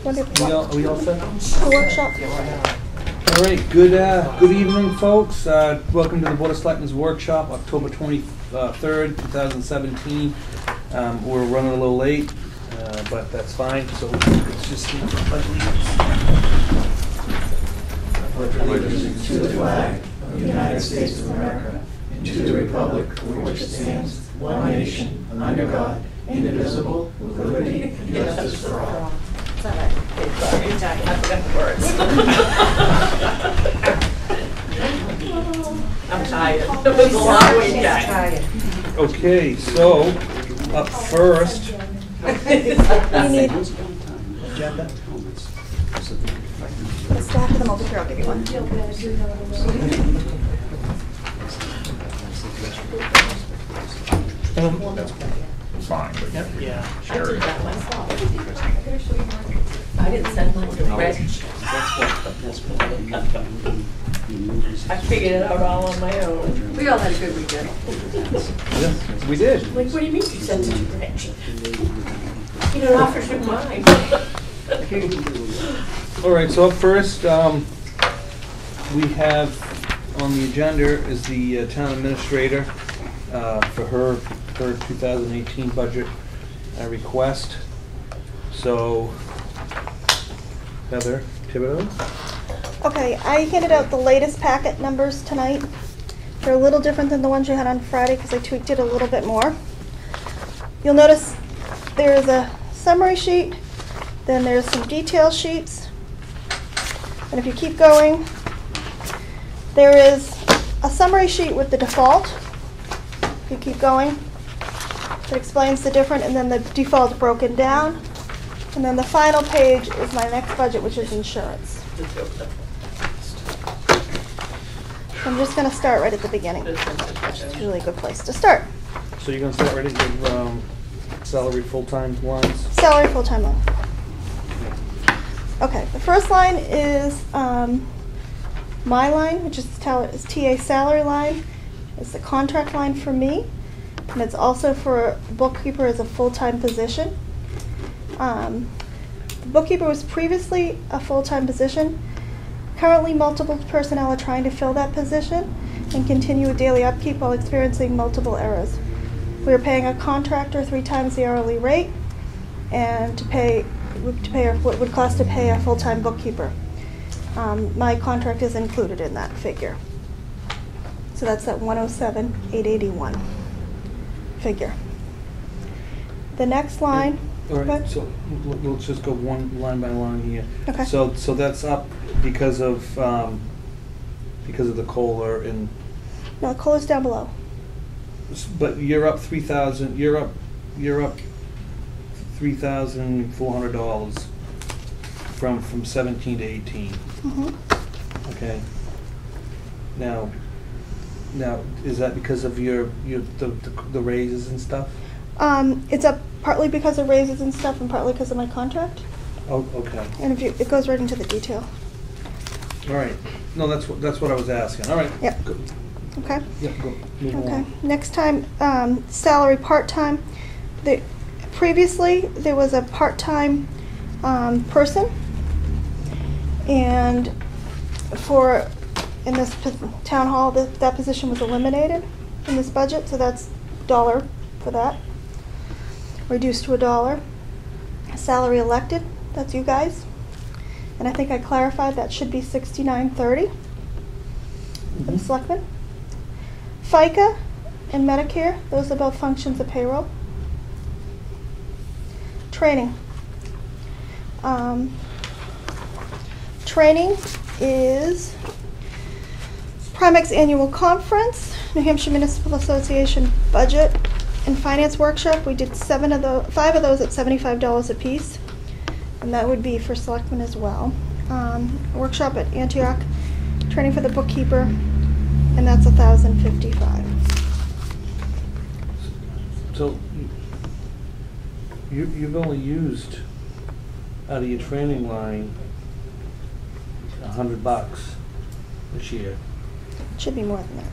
We all set? The workshop. All right, good evening, folks. Welcome to the Board of Selectmen's Workshop, October 23rd, 2017. We're running a little late, but that's fine. So it's just allegiance to the flag of the United States of America and to the republic for which it stands, one nation, under God, indivisible, with liberty and justice for all. It's all right. I forgot the words. I'm tired. It was a long weekend. okay. So up first, You need agenda. a stack of them over here. I'll give you one. Fine, but Yeah. I did that myself. I didn't send mine to Reg. I figured it out all on my own. We all had a good weekend. Yeah, we did. Like, what do you mean you sent it to Reg? You don't offer to mine. All right. So up first, we have on the agenda is the town administrator for her 2018 budget request. So, Heather Thibodeau. Okay, I handed out the latest packet numbers tonight. They're a little different than the ones you had on Friday because I tweaked it a little bit more. You'll notice there is a summary sheet, then there's some detail sheets, and if you keep going, there is a summary sheet with the default. If you keep going, it explains the different, and then the default broken down. And then the final page is my next budget, which is insurance. I'm just going to start right at the beginning. It's usually a good place to start. So you're going to start right at your salary full-time lines? Salary full-time line. Okay, the first line is my line, which is TA salary line. It's the contract line for me, and it's also for bookkeeper as a full-time position. The bookkeeper was previously a full-time position. Currently, multiple personnel are trying to fill that position and continue with daily upkeep while experiencing multiple errors. We are paying a contractor 3 times the hourly rate, and what would cost to pay a full-time bookkeeper. My contract is included in that figure. So that's that 107,881 figure. The next line. All right, so let's just go one line by line here. Okay. So that's up because of the COLA and. No, the COLA's down below. But you're up 3,000. You're up $3,400 from 17 to 18. Mm-hmm. Okay. Now, is that because of the raises and stuff? It's up partly because of raises and stuff, and partly because of my contract. Oh, okay. And it goes right into the detail. All right. No, that's what I was asking. All right. Yep. Go. Okay. Yeah. Go. Move Okay. along. Next time, salary part-time. Previously, there was a part-time person, and in this town hall, that position was eliminated in this budget, so that's $1 for that. Reduced to $1. Salary elected, that's you guys. And I think I clarified that should be $69.30 for the selectmen. FICA and Medicare, those are both functions of payroll. Training. Training is Primex Annual Conference, New Hampshire Municipal Association Budget and Finance Workshop. We did 5 of those at $75 a piece, and that would be for selectmen as well. A workshop at Antioch, training for the bookkeeper, and that's $1,055. So you've only used out of your training line $100 this year. It should be more than that.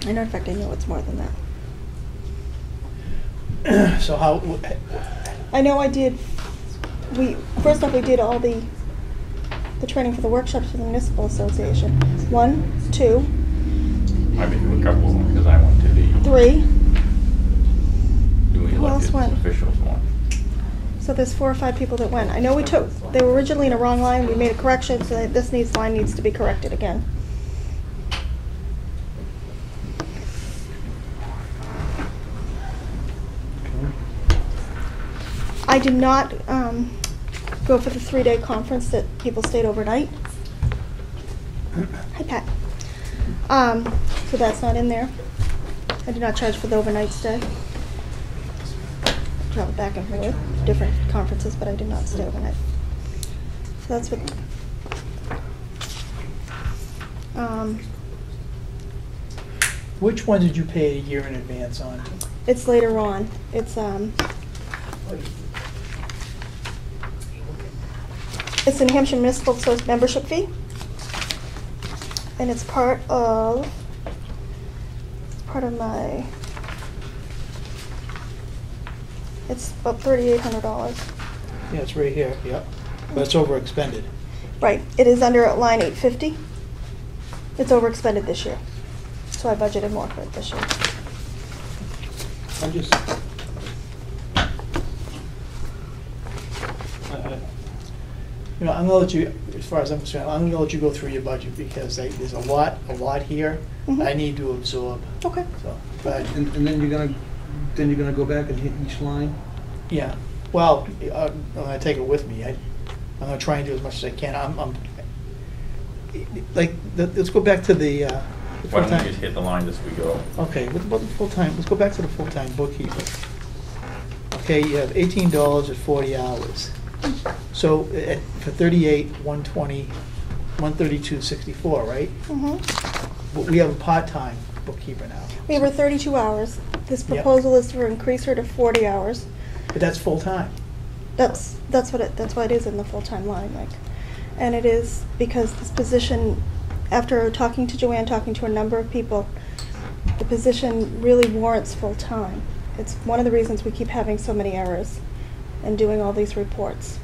I know, in fact, I know it's more than that. So how? I know I did First off, we did all the training for the workshops for the municipal association. 1, 2, I've been to a couple of them because I went to the 3. newly Who else elected went? officials one. So there's 4 or 5 people that went. I know they were originally in a wrong line. We made a correction, so that this line needs to be corrected again. I did not go for the 3-day conference that people stayed overnight. Hi, Pat. So that's not in there. I did not charge for the overnight stay. Travel back and forth, different conferences, but I did not stay overnight. So that's what. Which one did you pay a year in advance on? It's later on. It's the New Hampshire Municipal Source membership fee, and it's part of my. It's about $3,800. Yeah, it's right here, yep. But it's over expended. Right. It is under line 850. It's over expended this year, so I budgeted more for it this year. I'm just, I'm gonna let you, as far as I'm concerned, I'm gonna let you go through your budget because there's a lot here Mhm. I need to absorb. Okay. So, but, And then you're gonna go back and hit each line? yeah, well, I'm gonna take it with me. I'm gonna try and do as much as I can. Let's go back to the Why don't we full-time. just hit the line as we go? Okay, what about the full-time, let's go back to the full-time bookkeeper. Okay, you have $18 at 40 hours. So for 38, 120, 132.64, right? Mm-hmm. But we have a part-time bookkeeper now. We have her 32 hours. This Yep. proposal is to increase her to 40 hours. But that's full-time. That's why it is in the full-time line, Mike. And it is because this position, after talking to Joanne, talking to a number of people, the position really warrants full-time. It's one of the reasons we keep having so many errors and doing all these reports.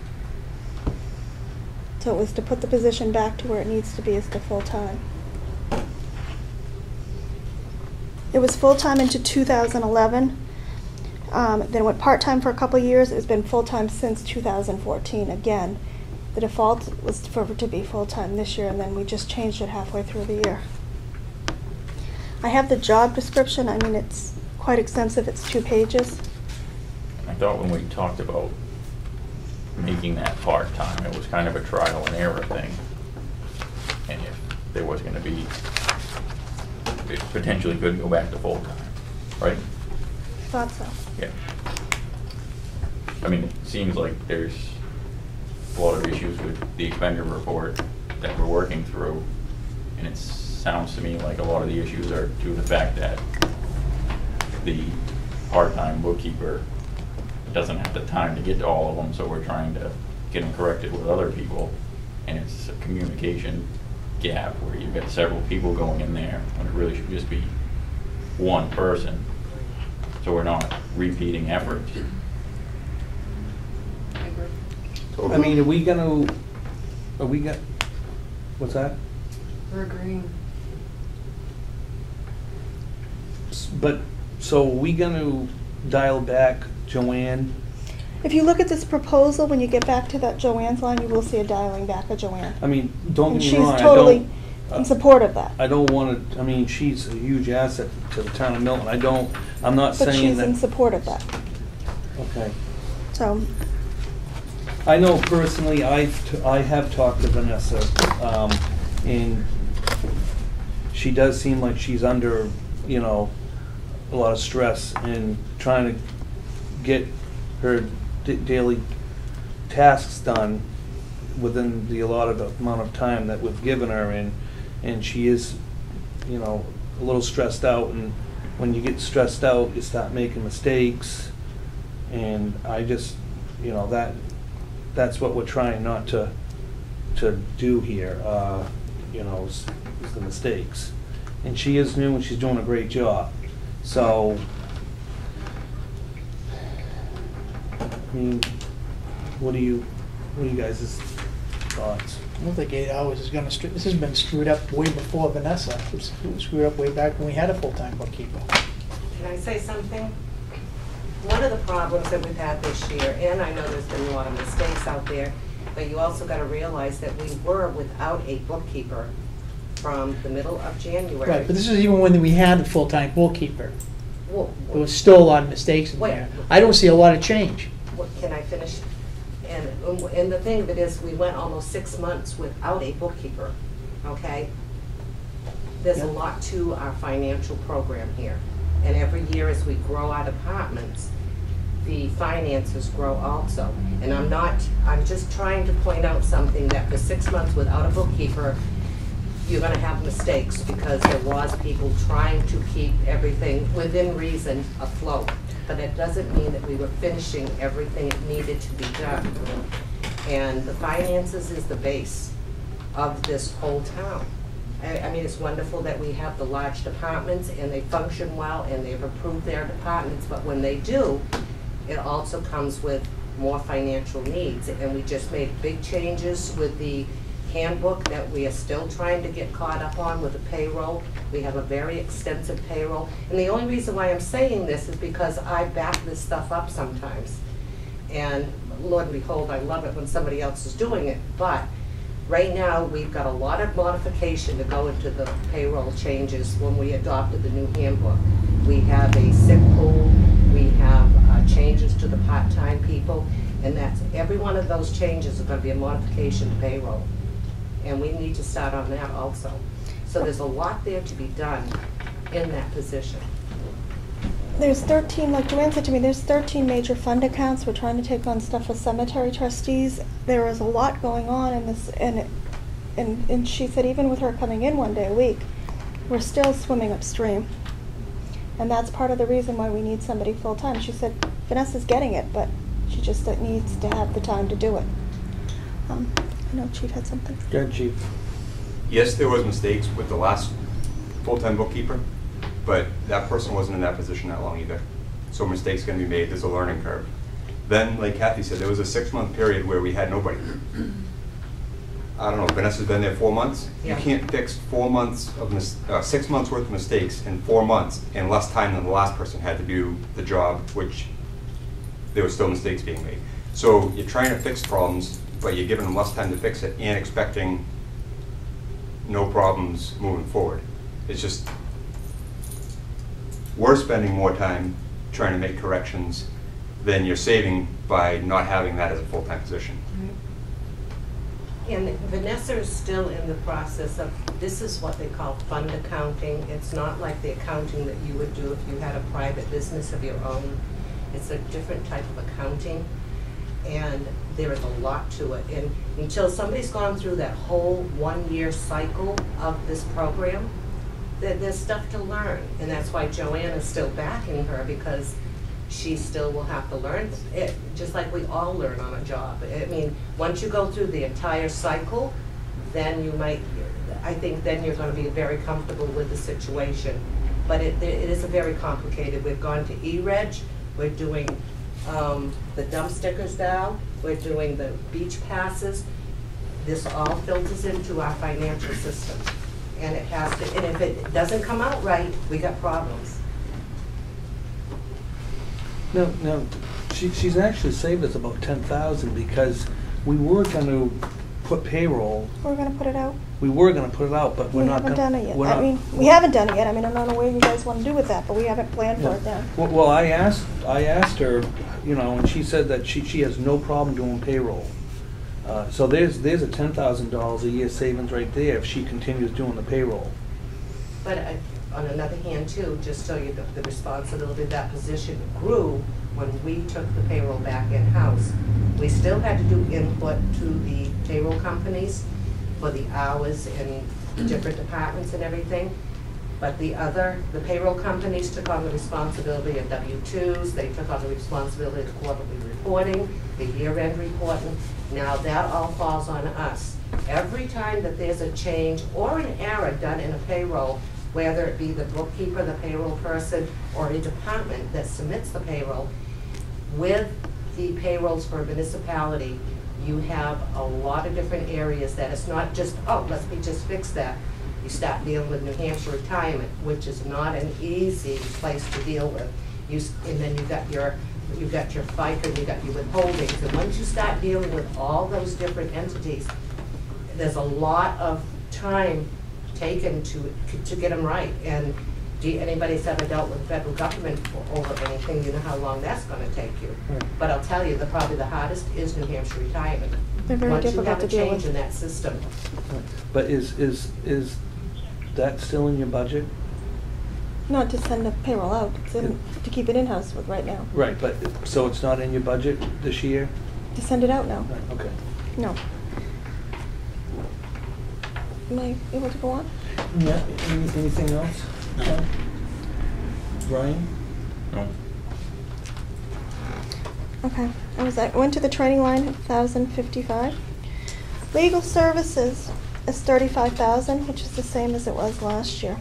So it was to put the position back to where it needs to be as the full-time. It was full-time into 2011. Then it went part-time for a couple of years. It's been full-time since 2014. Again, the default was for it to be full-time this year, and then we just changed it halfway through the year. I have the job description. I mean, it's quite extensive. It's 2 pages. I thought when we talked about making that part-time, it was kind of a trial and error thing. And if there was gonna be, it potentially could go back to full-time, right? I thought so. Yeah. I mean, it seems like there's a lot of issues with the expenditure report that we're working through, and it sounds to me like a lot of the issues are due to the fact that the part-time bookkeeper doesn't have the time to get to all of them, so we're trying to get them corrected with other people, and it's a communication gap where you've got several people going in there when it really should just be one person, so we're not repeating efforts. I mean, what's that? We're agreeing. But, so are we gonna dial back Joanne? If you look at this proposal, when you get back to that Joanne's line, you will see a dialing back of Joanne. I mean, don't And get me she's wrong, totally in support of that. I don't wanna, I mean, she's a huge asset to the town of Milton. I'm not But saying she's that. in support of that. Okay. So, I know personally, I have talked to Vanessa, and she does seem like she's under, a lot of stress and trying to get her daily tasks done within the allotted amount of time that we've given her, and she is, a little stressed out, and when you get stressed out, you start making mistakes, and I just, that's what we're trying not to do here, is the mistakes. And she is new and she's doing a great job. So, I mean, what do you What are you guys' thoughts? I don't think 8 hours is gonna, this has been screwed up way before Vanessa. It was screwed up way back when we had a full-time bookkeeper. Can I say something? One of the problems that we've had this year, and I know there's been a lot of mistakes out there, but you also got to realize that we were without a bookkeeper from the middle of January. Right, but this is even when we had a full-time bookkeeper. Well, There was still a lot of mistakes in Wait. there. I don't see a lot of change. Can I finish? And the thing of it is, we went almost 6 months without a bookkeeper, okay? There's a Yeah. lot to our financial program here. And every year as we grow our departments, the finances grow also. And I'm just trying to point out something that for 6 months without a bookkeeper, you're gonna have mistakes because there was people trying to keep everything within reason afloat. But it doesn't mean that we were finishing everything that needed to be done. And the finances is the base of this whole town. I mean, it's wonderful that we have the large departments and they function well and they've improved their departments, but when they do, it also comes with more financial needs. And we just made big changes with the handbook that we are still trying to get caught up on with the payroll. We have a very extensive payroll. And the only reason why I'm saying this is because I back this stuff up sometimes. And Lord behold, I love it when somebody else is doing it. But right now, we've got a lot of modification to go into the payroll changes when we adopted the new handbook. We have a sick pool, we have changes to the part-time people, and that's, every one of those changes is gonna be a modification to payroll. And we need to start on that also. So there's a lot there to be done in that position. There's 13, like Joanne said to me, there's 13 major fund accounts. We're trying to take on stuff with cemetery trustees. There is a lot going on in this, and she said even with her coming in one day a week, we're still swimming upstream. And that's part of the reason why we need somebody full-time. She said Vanessa's getting it, but she just needs to have the time to do it. I know Chief had something. Go ahead, Chief. Yes, there was mistakes with the last full-time bookkeeper, but that person wasn't in that position that long either. So mistakes can be made, there's a learning curve. Then, like Kathy said, there was a 6-month period where we had nobody. I don't know, Vanessa's been there 4 months. Yeah. You can't fix 4 months of 6 months worth of mistakes in 4 months in less time than the last person had to do the job, which there were still mistakes being made. So you're trying to fix problems, but you're giving them less time to fix it and expecting no problems moving forward. It's just, we're spending more time trying to make corrections than you're saving by not having that as a full-time position. And Vanessa is still in the process of, this is what they call fund accounting. It's not like the accounting that you would do if you had a private business of your own. It's a different type of accounting, and there is a lot to it. And until somebody's gone through that whole 1-year cycle of this program, there's stuff to learn. And that's why Joanne is still backing her, because she still will have to learn it, just like we all learn on a job. I mean, once you go through the entire cycle, then you might, I think then you're going to be very comfortable with the situation. But it is a very complicated. We've gone to E-Reg, we're doing the dump stickers now, we're doing the beach passes. This all filters into our financial system. And it has to, and if it doesn't come out right, we got problems. No, she's actually saved us about 10,000 because we were going to put payroll. We're gonna put it out. We were going to put it out, but we're We not. haven't done it yet. we're I not- mean, we haven't done it yet. I mean, I don't know what you guys want to do with that, but we haven't planned for Yeah. it yet. Well, I asked her, you know, and she said that she has no problem doing payroll. So there's a $10,000 a year savings right there if she continues doing the payroll. But on another hand too, just so you know, the responsibility of that position grew when we took the payroll back in-house. We still had to do input to the payroll companies for the hours in different departments and everything. But the payroll companies took on the responsibility of W-2s, they took on the responsibility of quarterly reporting, the year-end reporting. Now that all falls on us. Every time that there's a change or an error done in a payroll, whether it be the bookkeeper, the payroll person, or a department that submits the payroll, with the payrolls for a municipality, you have a lot of different areas that it's not just, oh, we just fix that. You start dealing with New Hampshire retirement, which is not an easy place to deal with. And then you've got your FICA, and you've got your withholdings, and once you start dealing with all those different entities, there's a lot of time taken to get them right. And anybody's ever dealt with the federal government over anything, you know how long that's gonna take you. Right. But I'll tell you, probably the hardest is New Hampshire retirement. They're very difficult to deal Once you have a change with. in that system. But is that still in your budget? Not to send the payroll out, it's to keep it in-house with right now. Right, but, so it's not in your budget this year? To send it out now, Right, okay. no. Am I able to go on? Yeah, anything else? Brian? No. Okay, I went to the training line, 1,055. Legal services is 35,000, which is the same as it was last year.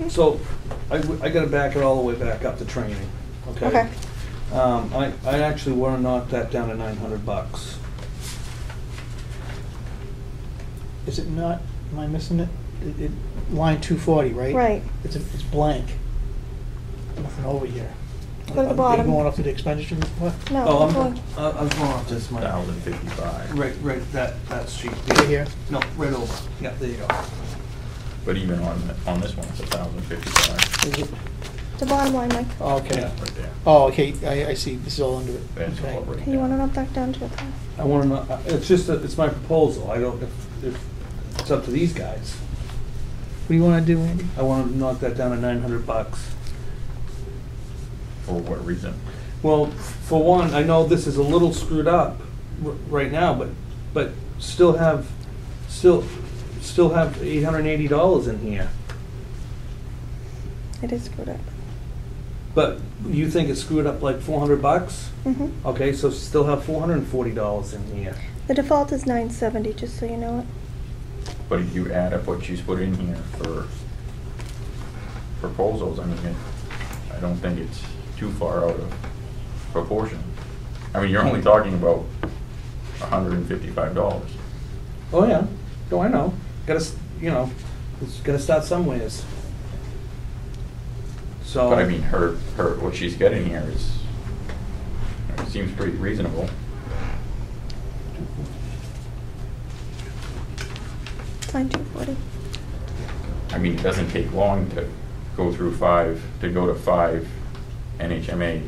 So, I gotta back it all the way back up to training, okay? Okay. I actually wanna knock that down to $900. Is it not, am I missing it? Line 240, right? Right. It's blank. Nothing over here. Go to the Are you bottom. going up to the expenditure report? No, Oh, I'm going, I'm going off this, my. 1,055. Right, that sheet. Right here? No, right over. Yeah, there you go. But even on this one, it's 1,055. Is it? the bottom line, Mike. Oh, okay. Yeah, right there. Oh, okay, I see, this is all under it. That's Okay. all right. Okay, you wanna knock that down to a 10? I wanna know, it's just, it's my proposal. I don't, if it's up to these guys. What do you wanna do, Andy? I wanna knock that down to $900. For what reason? Well, for one, I know this is a little screwed up right now, but still have $880 in here. It is screwed up. But you think it's screwed up like $400? Mm-hmm. Okay, so still have $440 in here. The default is 970, just so you know it. But if you add up what she's put in here for proposals, I mean, I don't think it's too far out of proportion. I mean, you're only talking about $155. Oh, yeah. Oh, I know. It's gotta start somewheres. So. But I mean, her, what she's getting here is, it seems pretty reasonable. Line 240. I mean, it doesn't take long to go through five NHMA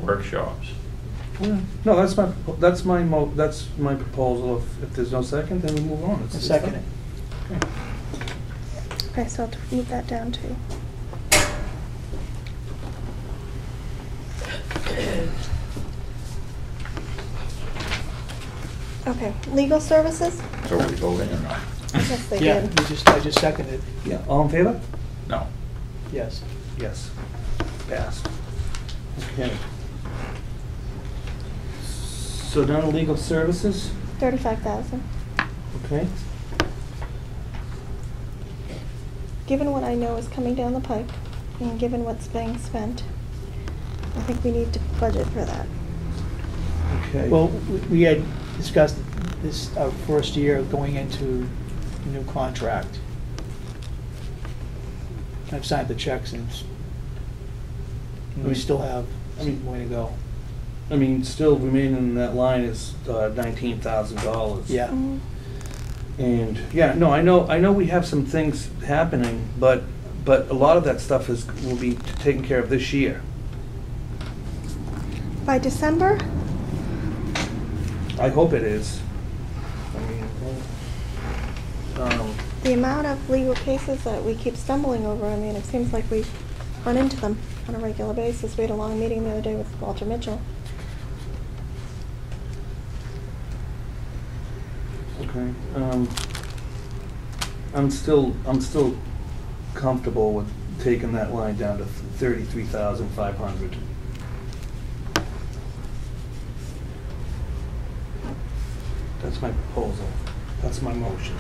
workshops. Yeah. No, that's my proposal. If there's no second, then we move on. A second. Okay. Okay, so I'll move that down too. Okay, legal services? So are we voting or not? Yes, they Yeah, did. I just seconded, Yeah, all in favor? No. yes. Yes. Passed. Okay. So down to legal services, 35,000. okay? Given what I know is coming down the pike, and given what's being spent, I think we need to budget for that. Okay. Well, we had discussed this, our first year going into a new contract. I've signed the checks and we still have some way to go. I mean, still remaining in that line is $19,000. Yeah. Mhm. And, yeah, no, I know we have some things happening, but a lot of that stuff will be taken care of this year. By December, I hope it is. I mean, the amount of legal cases that we keep stumbling over, I mean, it seems like we run into them on a regular basis. We had a long meeting the other day with Walter Mitchell. okay. I'm still comfortable with taking that line down to 33,500. That's my proposal. That's my motion.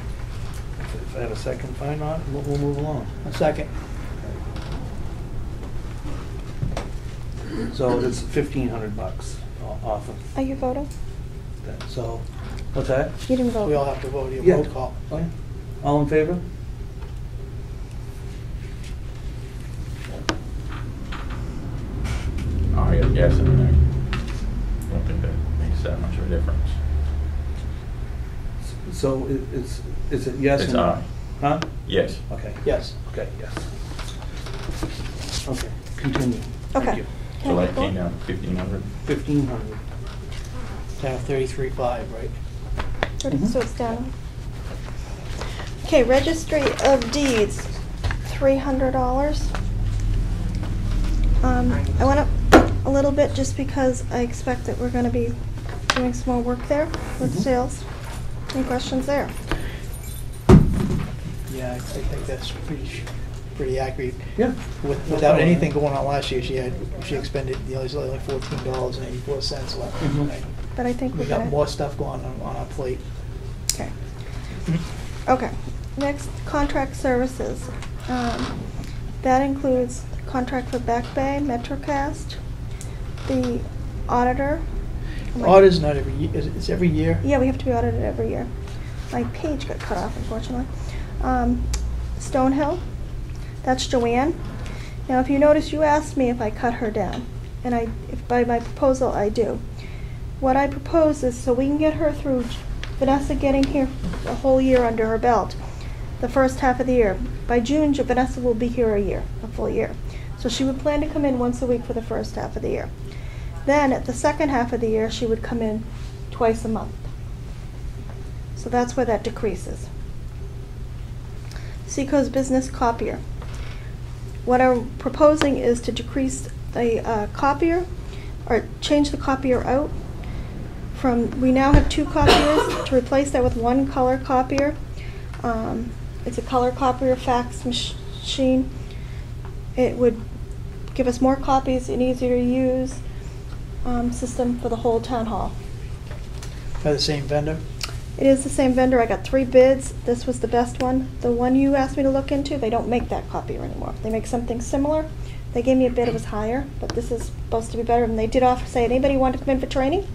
If I have a second, fine, not, we'll move along. A second. So it's $1,500 off of Are you voting? that, so, what's that? You didn't vote. We all have to vote, Yeah. roll call. Oh, yeah. All in favor? I guess, I mean, I don't think that makes that much of a difference. So it's a yes It's and no? aye. Huh? Yes. Okay. Yes. Okay, yes. Okay, continue. Okay. Thank you. Can So I that vote? came down to 1,500. 1,500. Down 33.5, right? So it's down. Okay, Registry of Deeds, $300. I went up a little bit just because I expect that we're gonna be doing some more work there with Mhm. sales. Any questions there? Yeah, I think that's pretty accurate. Yeah. Without anything going on last year, she expended, there's only $14.84 left. Mhm. But I think We we're got gonna. more stuff going on our plate. Okay. Okay, next, contract services. That includes contract for Back Bay, MetroCast, the auditor. Audit's not every year, it's every year? Yeah, we have to be audited every year. My page got cut off, unfortunately. Stonehill, that's Joanne. Now, if you notice, you asked me if I cut her down, and if by my proposal, I do. What I propose is, so we can get her through Vanessa getting here a whole year under her belt, the first half of the year. By June, Vanessa will be here a full year. So she would plan to come in once a week for the first half of the year. Then, at the second half of the year, she would come in twice a month. So that's where that decreases. Seacoast Business Copier. What I'm proposing is to decrease the copier, or change the copier out. We now have 2 copiers, to replace that with 1 color copier. It's a color copier fax machine. It would give us more copies, an easier to use system for the whole town hall. By the same vendor? It is the same vendor. I got 3 bids. This was the best one. The one you asked me to look into, they don't make that copier anymore. They make something similar. They gave me a bid, it was higher, but this is supposed to be better. And they did offer, say, anybody want to come in for training?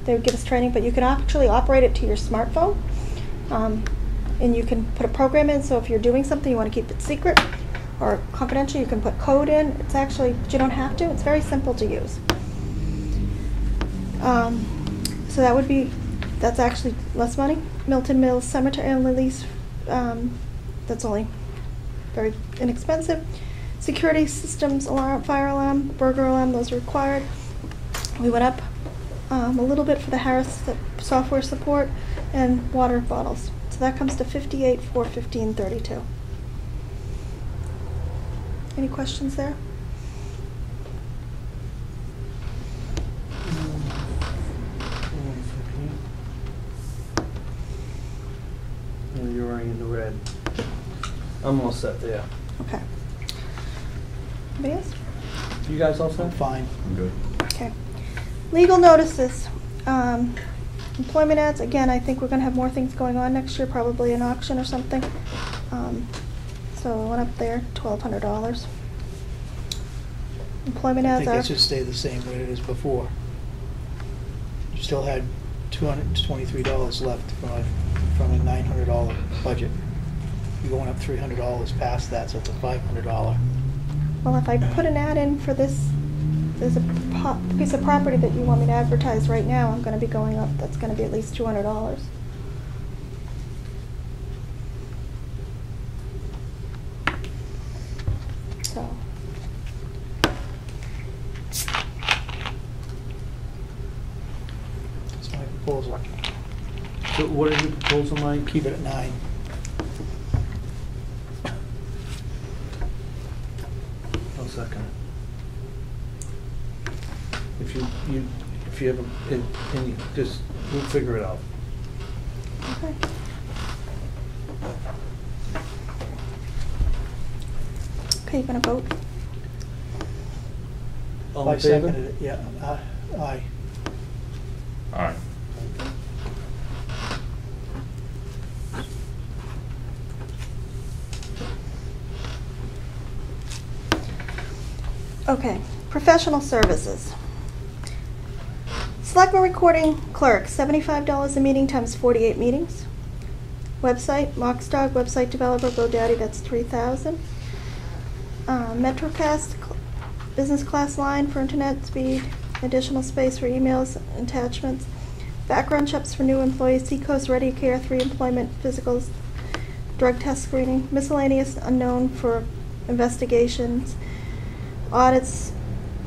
They would give us training, but you can actually operate it to your smartphone. And you can put a program in, so if you're doing something, you want to keep it secret or confidential, you can put code in. It's actually, but you don't have to. It's very simple to use. So that would be, that's actually less money. Milton Mills Cemetery and Lily's, that's only very inexpensive. Security systems, alarm, fire alarm, burglar alarm, those are required. We went up a little bit for the Harris software support and water bottles. So that comes to $58,415.32. Any questions there? Oh, you're already in the red. I'm all set there. Okay. Anybody else? You guys all set? I'm fine. I'm good. Okay. Legal notices. Employment ads, again, I think we're gonna have more things going on next year, probably an auction or something. So I went up there, $1,200. Employment I ads think are. it should stay the same way it is before. You still had $223 left from a $900 budget. You're going up $300 past that, so it's a $500. Well, if I put an ad in for this, there's a piece of property that you want me to advertise right now, I'm gonna be going up, that's gonna be at least $200. So. That's my proposal. So what is your proposal, Mike? Keep it at 9. I'll second it. If you have a opinion, just, we'll figure it out. Okay. Okay, you gonna vote? All I in favor? seconded it, yeah. Aye. All right. Okay, Professional services. Selectman recording clerk, $75 a meeting times 48 meetings. Website, Moxdog, website developer, GoDaddy, that's $3,000. Metrocast, business class line for internet speed, additional space for emails, attachments. Background checks for new employees, Seacoast Ready Care, 3 employment physicals, drug test screening, miscellaneous unknown for investigations, audits.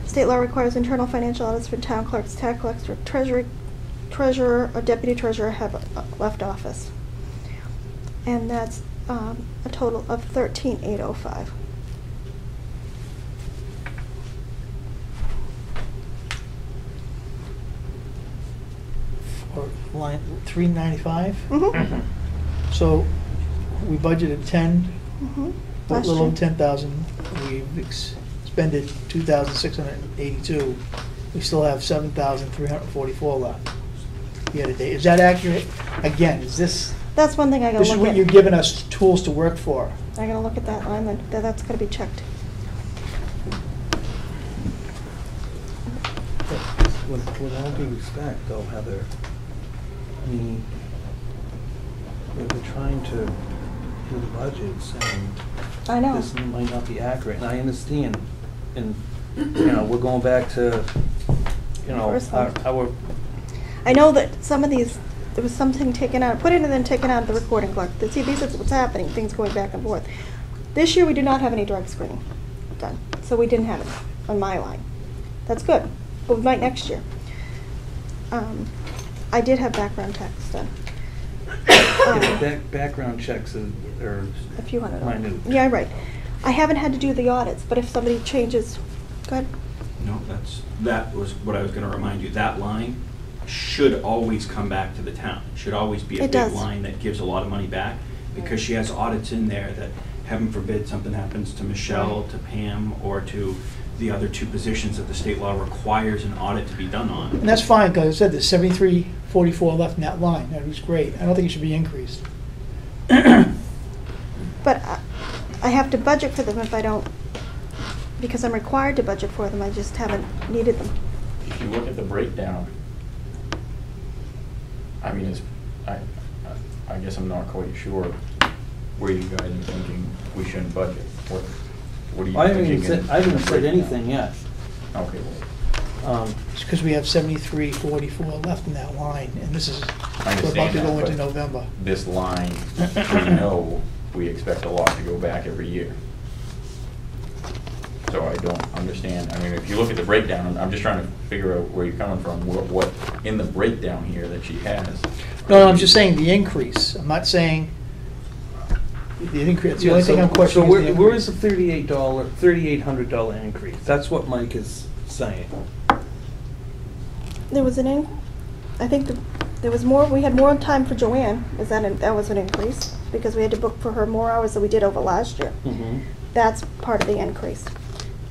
State law requires internal financial audits for town clerks, tax collector, treasurer, or deputy treasurer have left office. And that's a total of $13,805. Or line 395? Mm-hmm. So we budgeted 10, Mm-hmm. a little over 10,000. We've expended 2,682. We still have 7,344 left year to date. Is that accurate? Again, is this, That's one thing I gotta this is look what at. you're giving us tools to work for? I gotta look at that line, then that's gotta be checked. With all due respect, though, Heather, I mean, we're trying to do the budgets, and I know. this might not be accurate, and I understand, and, we're going back to, First our, one. I know that some of these, there was something taken out, put in and then taken out of the recording clerk. See, these are what's happening, things going back and forth. This year, we do not have any drug screening done, so we didn't have it on my line. That's good, but we might next year. I did have background checks done. background checks are A few hundred dollars. minute. Yeah, right. I haven't had to do the audits, but if somebody changes, go ahead. No, that was what I was gonna remind you. That line should always come back to the town. It should always be a It big does. line that gives a lot of money back, because she has audits in there that, heaven forbid, something happens to Michelle, to Pam, or to the other 2 positions that the state law requires an audit to be done on. And that's fine, because I said there's 7,344 left in that line. That was great. I don't think it should be increased. But I have to budget for them if I don't, because I'm required to budget for them, I just haven't needed them. If you look at the breakdown, I mean, I guess I'm not quite sure where you guys are thinking we shouldn't budget. What are you I haven't thinking? even said, I haven't in the said breakdown? anything yet. Okay, It's because we have 7,344 left in that line, and this is, I we're about to understand go that, into but November. this line, we know we expect a lot to go back every year. So I don't understand, I mean, if you look at the breakdown, I'm just trying to figure out where you're coming from, what in the breakdown here that she has. No, I'm just saying the increase. I'm not saying the increase. The only thing I'm questioning is the So where is increase. the $3,800 increase? That's what Mike is saying. There was I think there was more, we had more time for Joanne, that was an increase, because we had to book for her more hours than we did over last year. Mm-hmm. That's part of the increase.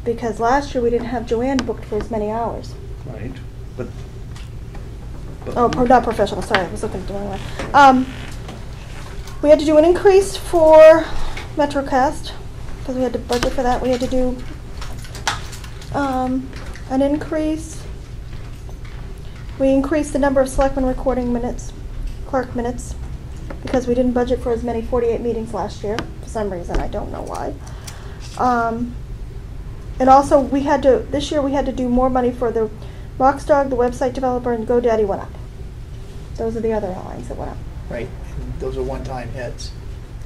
Because last year, we didn't have Joanne booked for as many hours. Right, but. Oh, not professional, sorry, I was looking at the wrong one. We had to do an increase for Metrocast, because we had to budget for that. We had to do an increase. We increased the number of selectmen recording minutes, clerk minutes, because we didn't budget for as many 48 meetings last year, for some reason, I don't know why. And also, this year we had to do more money for the Moxdog, the website developer, and GoDaddy went up. Those are the other lines that went up. Right, and those are one-time hits.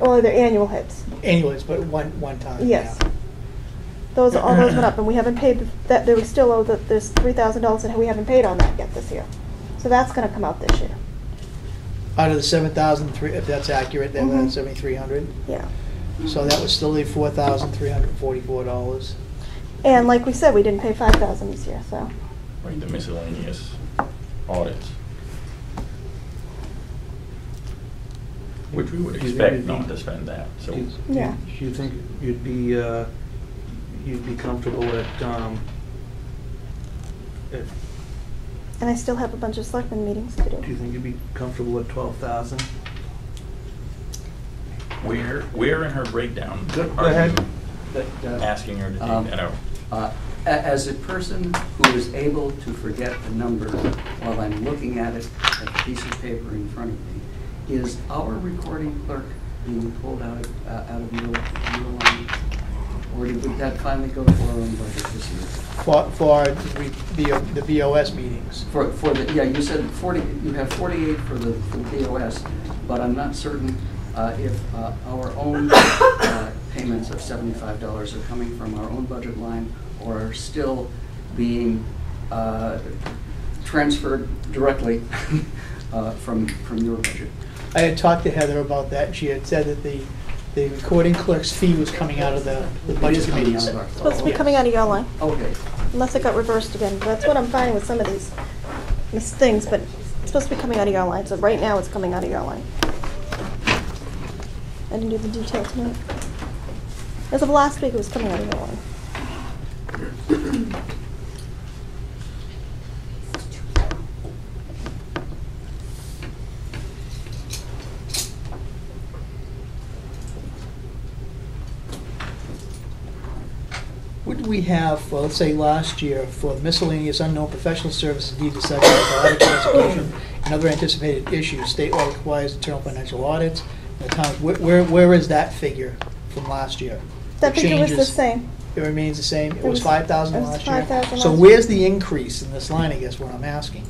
Or they're annual hits. Anyways, but one time. Yes. yeah. All those went up, and we haven't paid, there we still owe, there's $3,000 that we haven't paid on that yet this year. So that's gonna come out this year. Out of the 7,003, if that's accurate, that Mhm. was 7,300. Yeah. So that would still leave $4,344. And like we said, we didn't pay $5,000 this year, so. Right, the miscellaneous audits. Which we would Do you think expect it'd be- not to spend that, so. Yeah. Do you think you'd be comfortable at, And I still have a bunch of selectmen meetings to do you do. think you'd be comfortable at 12,000? Where in her breakdown Go are ahead. you asking her to take that out? As a person who is able to forget a number while I'm looking at it at the piece of paper in front of me, is our recording clerk being pulled out of your line? Or would that finally go to our own budget this year? For the BOS meetings. For the, yeah, you said 40, you have 48 for the BOS, but I'm not certain if our own payments of $75 are coming from our own budget line or are still being transferred directly from your budget. I had talked to Heather about that, and she had said that the recording clerk's fee was coming out of the budget committee. Coming out of our- It's supposed to be coming out of your line, Okay. unless it got reversed again. That's what I'm finding with some of these things, but it's supposed to be coming out of your line. So right now, it's coming out of your line. I didn't do the detail tonight. As of last week, it was coming out of your line. What did we have for, let's say, last year for miscellaneous unknown professional services deemed essential for audit prosecution and other anticipated issues? State law requires internal financial audits. The town, where is that figure from last year? That It figure was the changes. same. It remains the same? It It was was- 5,000 it was last year? 5,000 So last where's the increase in this line, I guess, what I'm asking?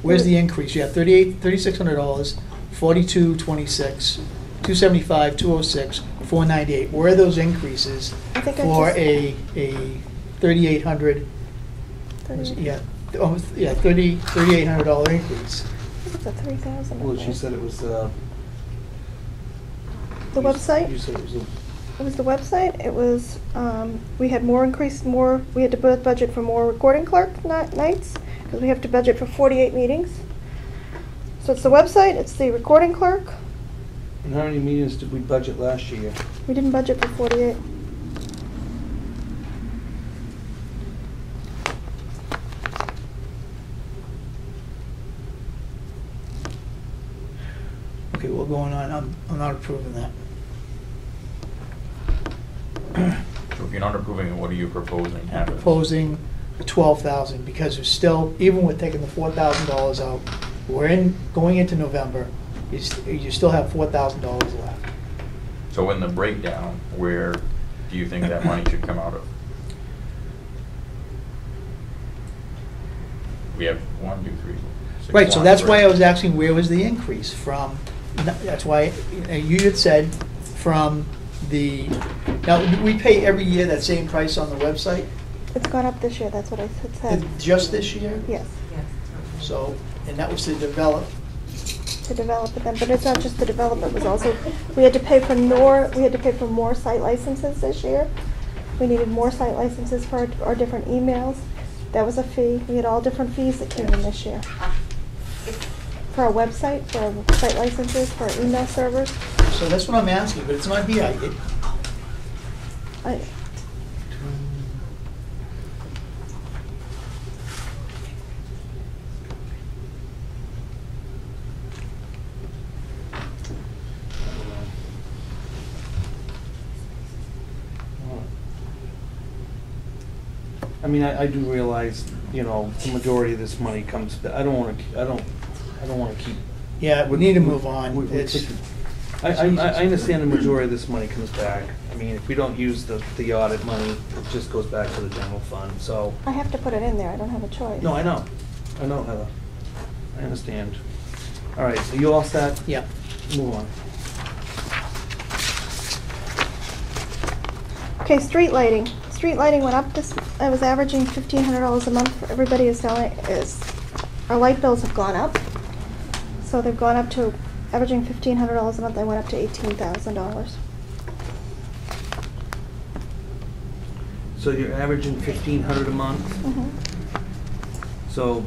Where's the increase? You have $3,600, 4226, 275, 206, 498. Where are those increases I think I for just- a 3,800? Yeah, almost, yeah, $3,800 increase. I think it's a 3,000. Well, she said it was, The website? You said it was It was the website. It was, we had more we had to budget for more recording clerk nights, because we have to budget for 48 meetings. So it's the website, it's the recording clerk. and how many meetings did we budget last year? We didn't budget for 48. Okay, what's going on? I'm not approving that. So if you're not approving it, what are you proposing I'm happens? proposing 12,000, because there's still, even with taking the $4,000 out, going into November, you still have $4,000 left. So in the breakdown, where do you think that money should come out of? We have 1, 2, 3, 6 Right, so lines, that's why right? I was asking where was the increase from, that's why, you had said from the, now, do we pay every year that same price on the website? It's gone up this year, that's what I had said. Just this year? Yes, So, and that was to develop, to develop it then, but it's not just the development, it was also, we had to pay for more site licenses this year. We needed more site licenses for our different emails. That was a fee. We had all different fees that came in this year. For our website, for our site licenses, for our email servers. so that's what I'm asking, but it's not here. I- I mean, I do realize, you know, the majority of this money comes, I don't wanna keep. Yeah, we need to move on. we- we It's- take- I understand the majority of this money comes back. I mean, if we don't use the audit money, it just goes back to the general fund, so. I have to put it in there, I don't have a choice. No, I know, Heather. I understand. All right, so you all set? Yeah. Move on. Okay, street lighting. Street lighting went up I was averaging $1,500 a month for everybody our light bills have gone up. So they've gone up to, averaging $1,500 a month, they went up to $18,000. So you're averaging 1,500 a month? Mhm. So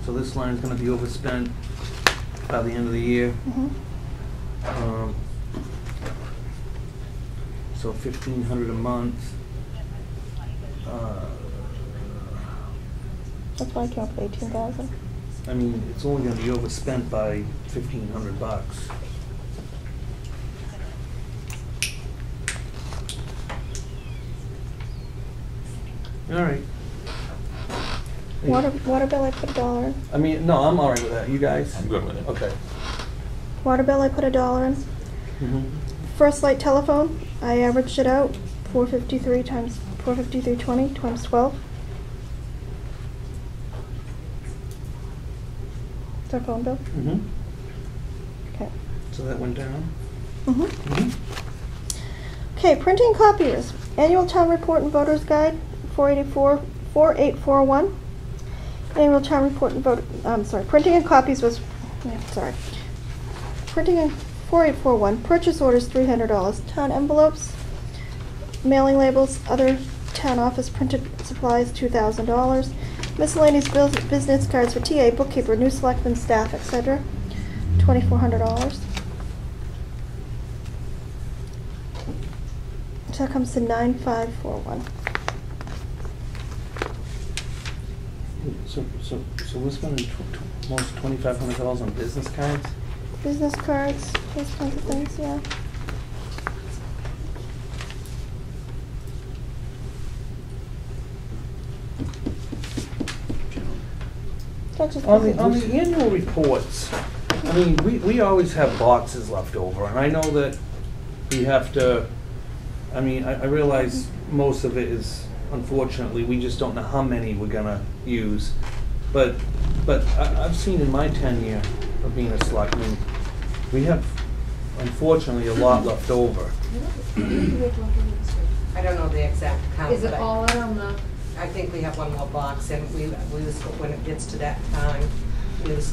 this line's gonna be overspent by the end of the year. Mhm. So 1,500 a month. That's why I came up with 18,000. I mean, it's only gonna be overspent by $1,500. All right. Water bill, I put $1 in. I mean, no, I'm all right with that. You guys? I'm good with it. Okay. Water bill, I put $1 in. Mm-hmm. First Light telephone, I averaged it out, 453 times 453.20 times 12. It's our phone bill. Mm-hmm. Okay. So that went down? Mm-hmm. Mm-hmm. Okay, printing copiers. Annual town report and voters guide, 4841. Annual town report and printing and copies was, printing and 4841. Purchase orders $300. Town envelopes, mailing labels, other town office printed supplies $2,000. Miscellaneous bills, business cards for TA, bookkeeper, new selectmen, staff, etc. $2,400. So that comes to 9541. So we're spending almost $2,500 on business cards? Business cards, those kinds of things, yeah. That's just On the annual reports, I mean, we always have boxes left over, and I know that we have to, I mean, I realize most of it is, unfortunately, we just don't know how many we're gonna use. But I've seen in my tenure of being a selectman, we have, unfortunately, a lot left over. I don't know the exact count. Is it but all out on the? I think we have one more box, and we was, when it gets to that time, we was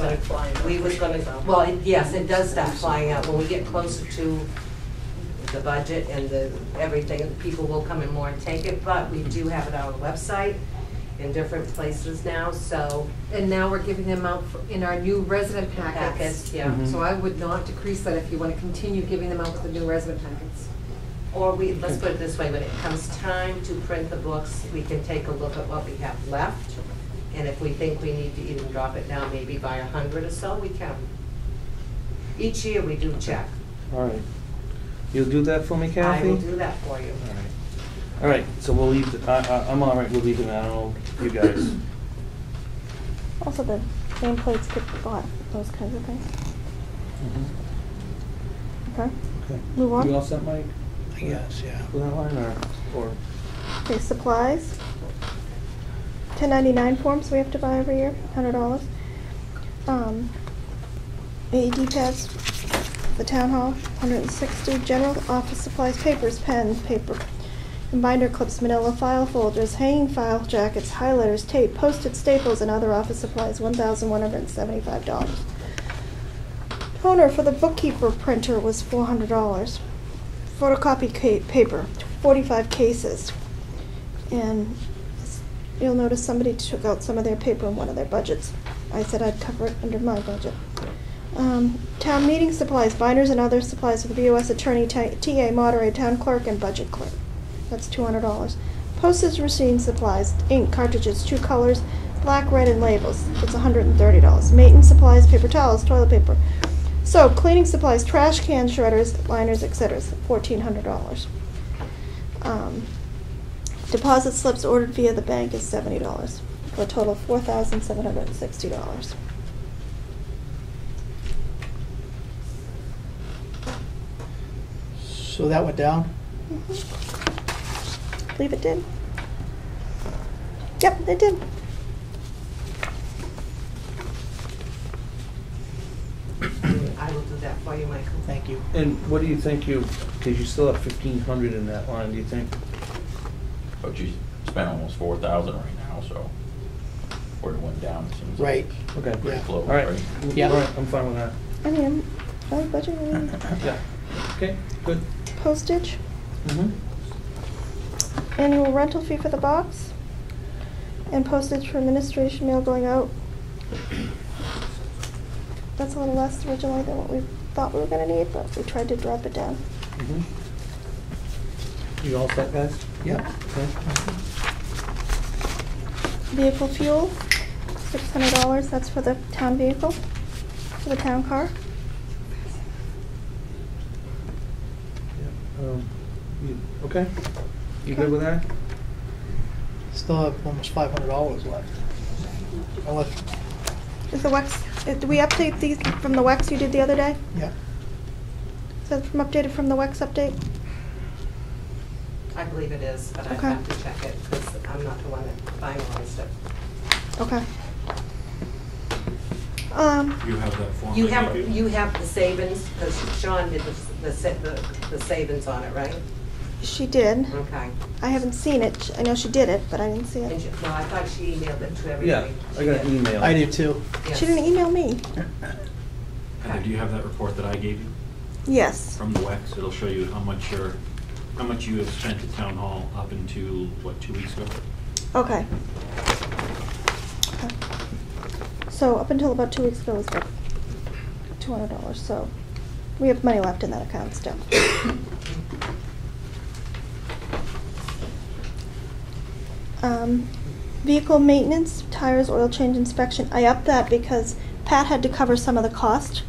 gonna, well, yes, it does start flying out. When we get closer to the budget and everything, people will come in more and take it, but we do have it on our website in different places now, so. And now we're giving them out in our new resident packets. Yeah. Mhm. So I would not decrease that if you want to continue giving them out with the new resident packets. Or let's put it this way, when it comes time to print the books, we can take a look at what we have left. And if we think we need to even drop it down maybe by 100 or so, we can. Each year we do check. All right. You'll do that for me, Kathy? I will do that for you. All right. All right, so we'll leave, I'm all right with leaving that, I don't know, you guys. Also, the nameplates get bought, those kinds of things. Mhm. Okay, Okay. move on. You all set, Mike? I guess, yeah. With that line, or? Okay, supplies. 1099 forms we have to buy every year, $100. AED pads, the town hall, 160. General office supplies, papers, pens, paper, and binder clips, manila file folders, hanging file jackets, highlighters, tape, posted staples, and other office supplies, $1,175. Toner for the bookkeeper printer was $400. Photocopy paper, 45 cases. And you'll notice somebody took out some of their paper in one of their budgets. I said I'd cover it under my budget. Town meeting supplies, binders and other supplies for the BOS attorney, TA, moderator, town clerk, and budget clerk. That's $200. Postage machine supplies, ink, cartridges, 2 colors, black, red, and labels. It's $130. Maintenance supplies, paper towels, toilet paper. Soap, cleaning supplies, trash cans, shredders, liners, etc. $1,400. Deposit slips ordered via the bank is $70, for a total of $4,760. So that went down? I believe it did. Yep, it did. I will do that for you, Michael. Thank you. And what do you think because you still have 1,500 in that line, do you think? But you spent almost 4,000 right now, so where it went down, it seems Right. like Okay. pretty Yeah. close, All right. right? Yeah. All right, I'm fine with that. I mean, I like budget. Yeah. Okay, good. Postage, Mm-hmm. annual rental fee for the box, and postage for administration mail going out. That's a little less originally than what we thought we were gonna need, but we tried to drop it down. Mm-hmm. You all set, guys? Yep. Okay. Vehicle fuel, $600, that's for the town vehicle, for the town car. Okay? You good with that? Still have almost $500 left. Unless, Is the WEX, did we update these from the WEX you did the other day? yeah. Is that from updated from the WEX update? I believe it is, but I Okay. have to check it because I'm not the one that finalized it. Okay. You have that form You I have, gave you have the savings, because Sean did the savings on it, right? She did. Okay. I haven't seen it. I know she did it, but I didn't see And it. no, I thought she emailed it to Yeah, everybody. I got an email. I did too. Yes. She didn't email me. Heather, do you have that report that I gave you Yes. from the WEX? It'll show you how much you have spent at town hall up until, what, 2 weeks ago? Okay. Okay. So up until about 2 weeks ago was about $200, so we have money left in that account still. Vehicle maintenance, tires, oil change inspection. I upped that because Pat had to cover some of the cost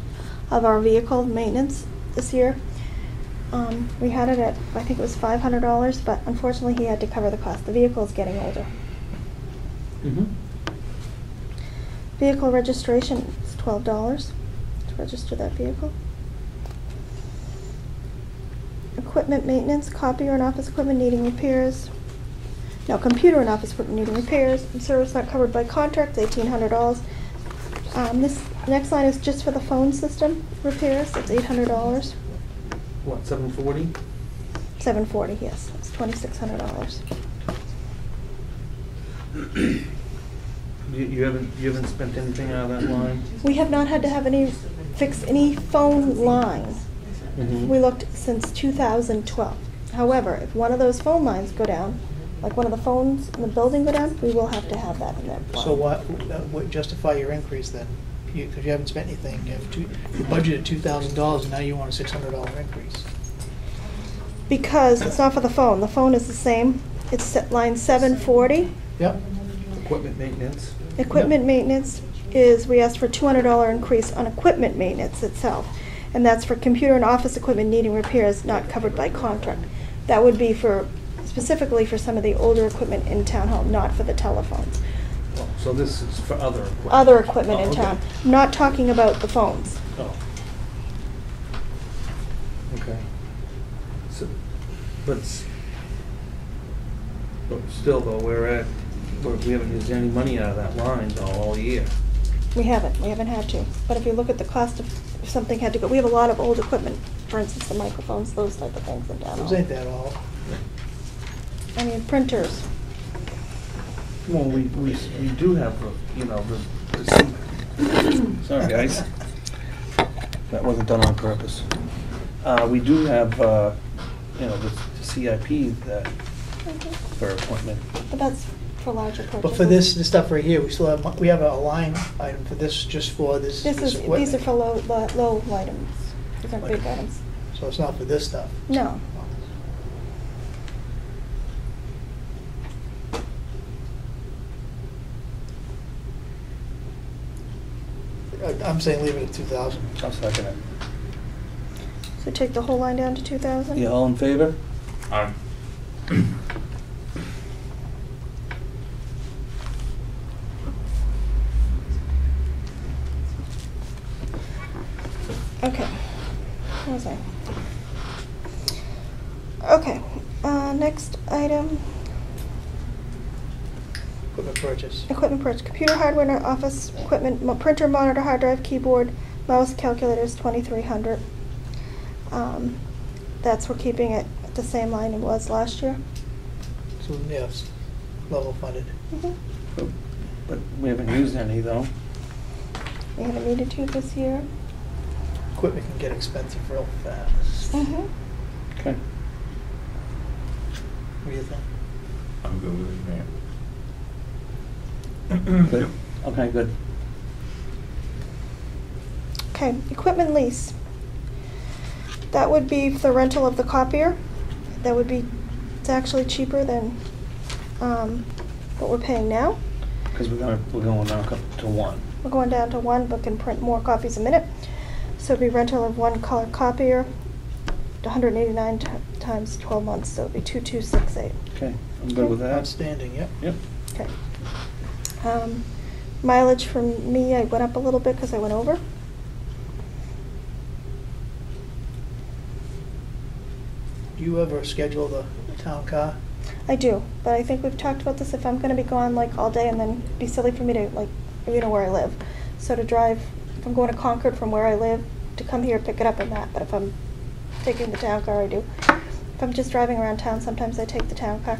of our vehicle maintenance this year. We had it at, I think it was $500, but unfortunately he had to cover the cost. The vehicle is getting older. Mm-hmm. Vehicle registration is $12 to register that vehicle. Equipment maintenance, copier and office equipment needing repairs. No, computer and office equipment needing repairs. And service not covered by contract, $1,800. This next line is just for the phone system repairs. It's $800. What, 740? $740, yes. It's $2,600. You haven't spent anything out of that line? We have not had to have fix any phone line. Mhm. We looked since 2012. However, if one of those phone lines go down, like one of the phones in the building go down, we will have to have that in that line. So what justify your increase then? Because you haven't spent anything. You budgeted $2,000 and now you want a $600 increase. Because it's not for the phone. The phone is the same. It's line 740. Yep. Equipment maintenance. Equipment maintenance is, we asked for a $200 increase on equipment maintenance itself. And that's for computer and office equipment needing repairs not covered by contract. That would be specifically for some of the older equipment in town hall, not for the telephones. Oh, so this is for other equipment? Other equipment Oh, in okay. town. I'm not talking about the phones. Oh. Okay. So, but still though, we haven't used any money out of that line all year. We haven't had to. But if you look at the cost of, if something had to go, we have a lot of old equipment, for instance, the microphones, those type of things in town hall. Those ain't that all. I mean, printers. Well, we do have, sorry, guys. That wasn't done on purpose. We do have, the CIP that, for equipment. But that's for larger purchases. But for this stuff right here, we have a line item for this, just for this equipment. These are for low items. These aren't big items. So it's not for this stuff. No. I'm saying leave it at 2,000. I'll second it. So take the whole line down to 2,000? Yeah, all in favor? Okay. Where was I? Okay. Next item, Equipment purchase. equipment purchase. Computer hardware and office equipment, printer, monitor, hard drive, keyboard, mouse, calculators, $2,300. That's, we're keeping it at the same line it was last year. So, yes, level funded. But we haven't used any though. We haven't needed to this year. Equipment can get expensive real fast. Okay. What do you think? I'm good with it, man. Good. Okay, good. Okay, equipment lease. That would be the rental of the copier. That would be, it's actually cheaper than what we're paying now. Because we're going down to one. We're going down to one, but can print more copies a minute. So it'd be rental of one color copier, 189 times 12 months, so it'd be 2,268. Okay, I'm good with that. Outstanding, yep. Yep. Okay. Mileage from me, I went up a little bit because I went over. Do you ever schedule the town car? I do, but I think we've talked about this, if I'm gonna be gone like all day and then it'd be silly for me to, like, you know where I live. So to drive, if I'm going to Concord from where I live, to come here, pick it up and that, but if I'm taking the town car, I do. If I'm just driving around town, sometimes I take the town car.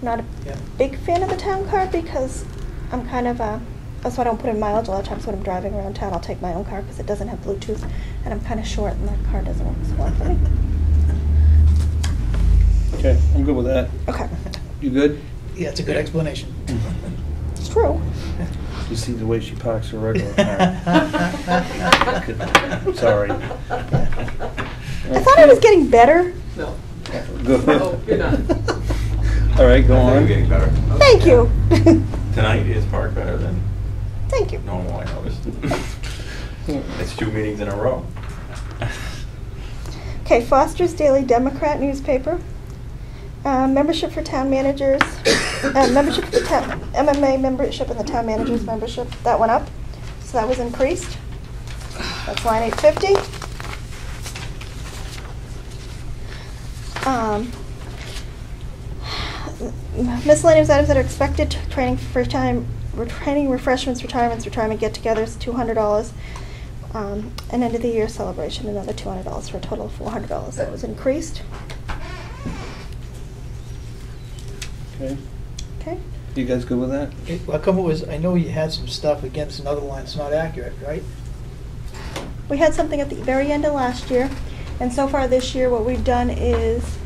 Not a Yeah. big fan of the town car because I'm kind of, that's why I don't put in mileage a lot of times when I'm driving around town. I'll take my own car because it doesn't have Bluetooth and I'm kind of short and that car doesn't work so well for me. Okay, I'm good with that. Okay, You good? Yeah, it's a good explanation. it's true. You see the way she parks her regular car. Sorry. I thought I was getting better. No. Good. No, you're not. All right, go I think on. you're getting better. Thank you. Tonight is parked better than Thank you. normal, I noticed. It's 2 meetings in a row. Okay, Foster's Daily Democrat newspaper. Membership for town managers, membership for the town, MMA membership and the town managers membership, that went up. So that was increased. That's line 850. Miscellaneous items that are expected, training for time, training, refreshments, retirements, retirement get-togethers, $200. And end of the year celebration, another $200 for a total of $400. That was increased. Okay. Okay. You guys good with that? How come it was, I know you had some stuff against another line that's not accurate, right? We had something at the very end of last year, and so far this year, what we've done is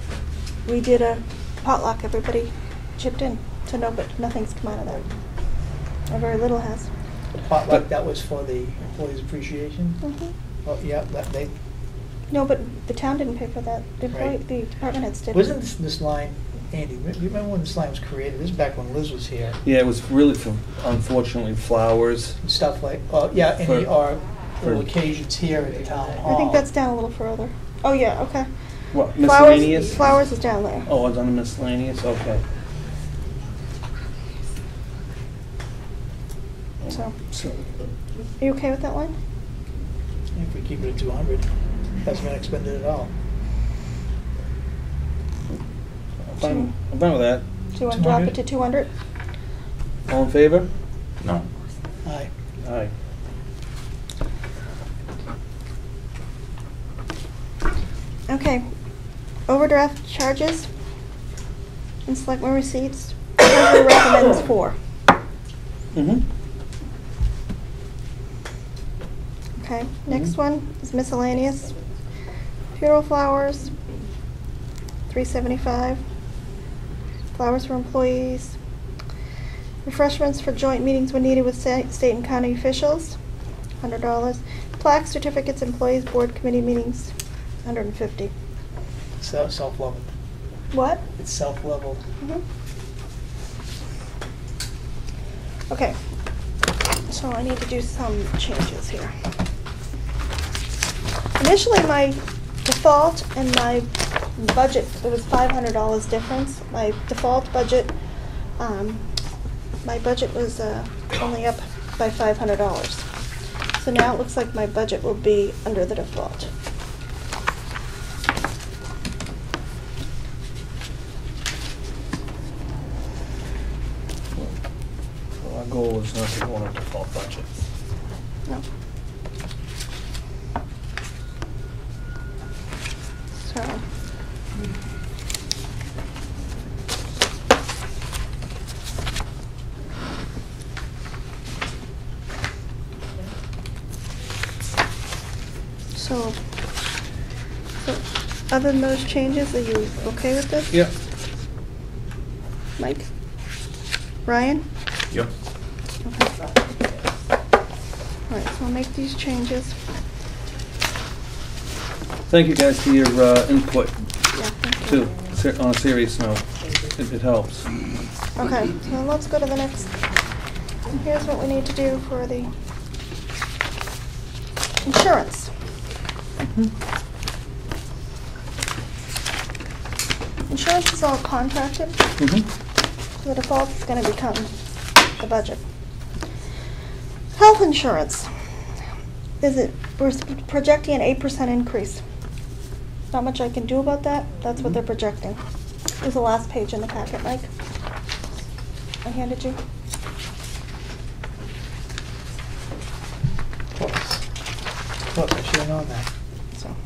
we did a potluck. Everybody chipped in, so nothing's come out of that. Or very little has. The potluck, that was for the employees' appreciation? Mhm. Oh, yeah, that they, No, but the town didn't pay for that. The Right. the department heads did. wasn't this line, Andy, you remember when this line was created? This is back when Liz was here. Yeah, it was really for, unfortunately, flowers. And stuff like, yeah, any, For- or for- little occasions here at the town hall. I think that's down a little further. Oh, yeah, okay. What, miscellaneous? Flowers is down there. Oh, it's on the miscellaneous, okay. So, So, are you okay with that line? If we keep it at 200, hasn't been expended at all. I'm fine with that. Do you want to drop 200? it to 200? All in favor? No. Aye. Aye. Okay. Overdraft charges and selectmen receipts. Treasurer recommends 4. Mm-hmm. Okay, next one is miscellaneous. Funeral flowers, $375. Flowers for employees. Refreshments for joint meetings when needed with state and county officials, $100. Plaques, certificates, employees, board committee meetings, $150. Self-leveled. What? It's self-leveled. Mhm. Okay, so I need to do some changes here. Initially, my default and my budget, it was $500 difference. My default budget, my budget was only up by $500. So now it looks like my budget will be under the default. Well, our goal is not to go on a default budget. No. So. So, other than those changes, are you okay with this? Yep. Mike? Ryan? Yep. Okay. All right, so I'll make these changes. Thank you guys for your input, Yeah, thank you. too. On a serious note, it helps. Okay, so let's go to the next. Here's what we need to do for the insurance. Insurance is all contracted. Mm-hmm. So the default is gonna become the budget. Health insurance. We're projecting an 8% increase. Not much I can do about that. That's what they're projecting. It was the last page in the packet, Mike. I handed you. Look, I should have known that. So.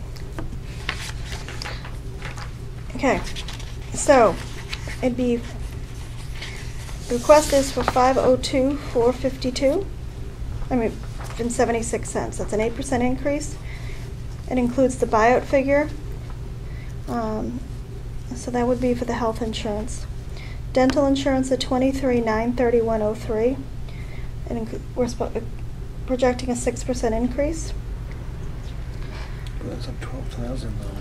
Okay, so it'd be, the request is for 502,452. I mean, and 76 cents. That's an 8% increase. It includes the buyout figure. So that would be for the health insurance. Dental insurance at $23,931.03. And we're projecting a 6% increase. That's up 12,000 though.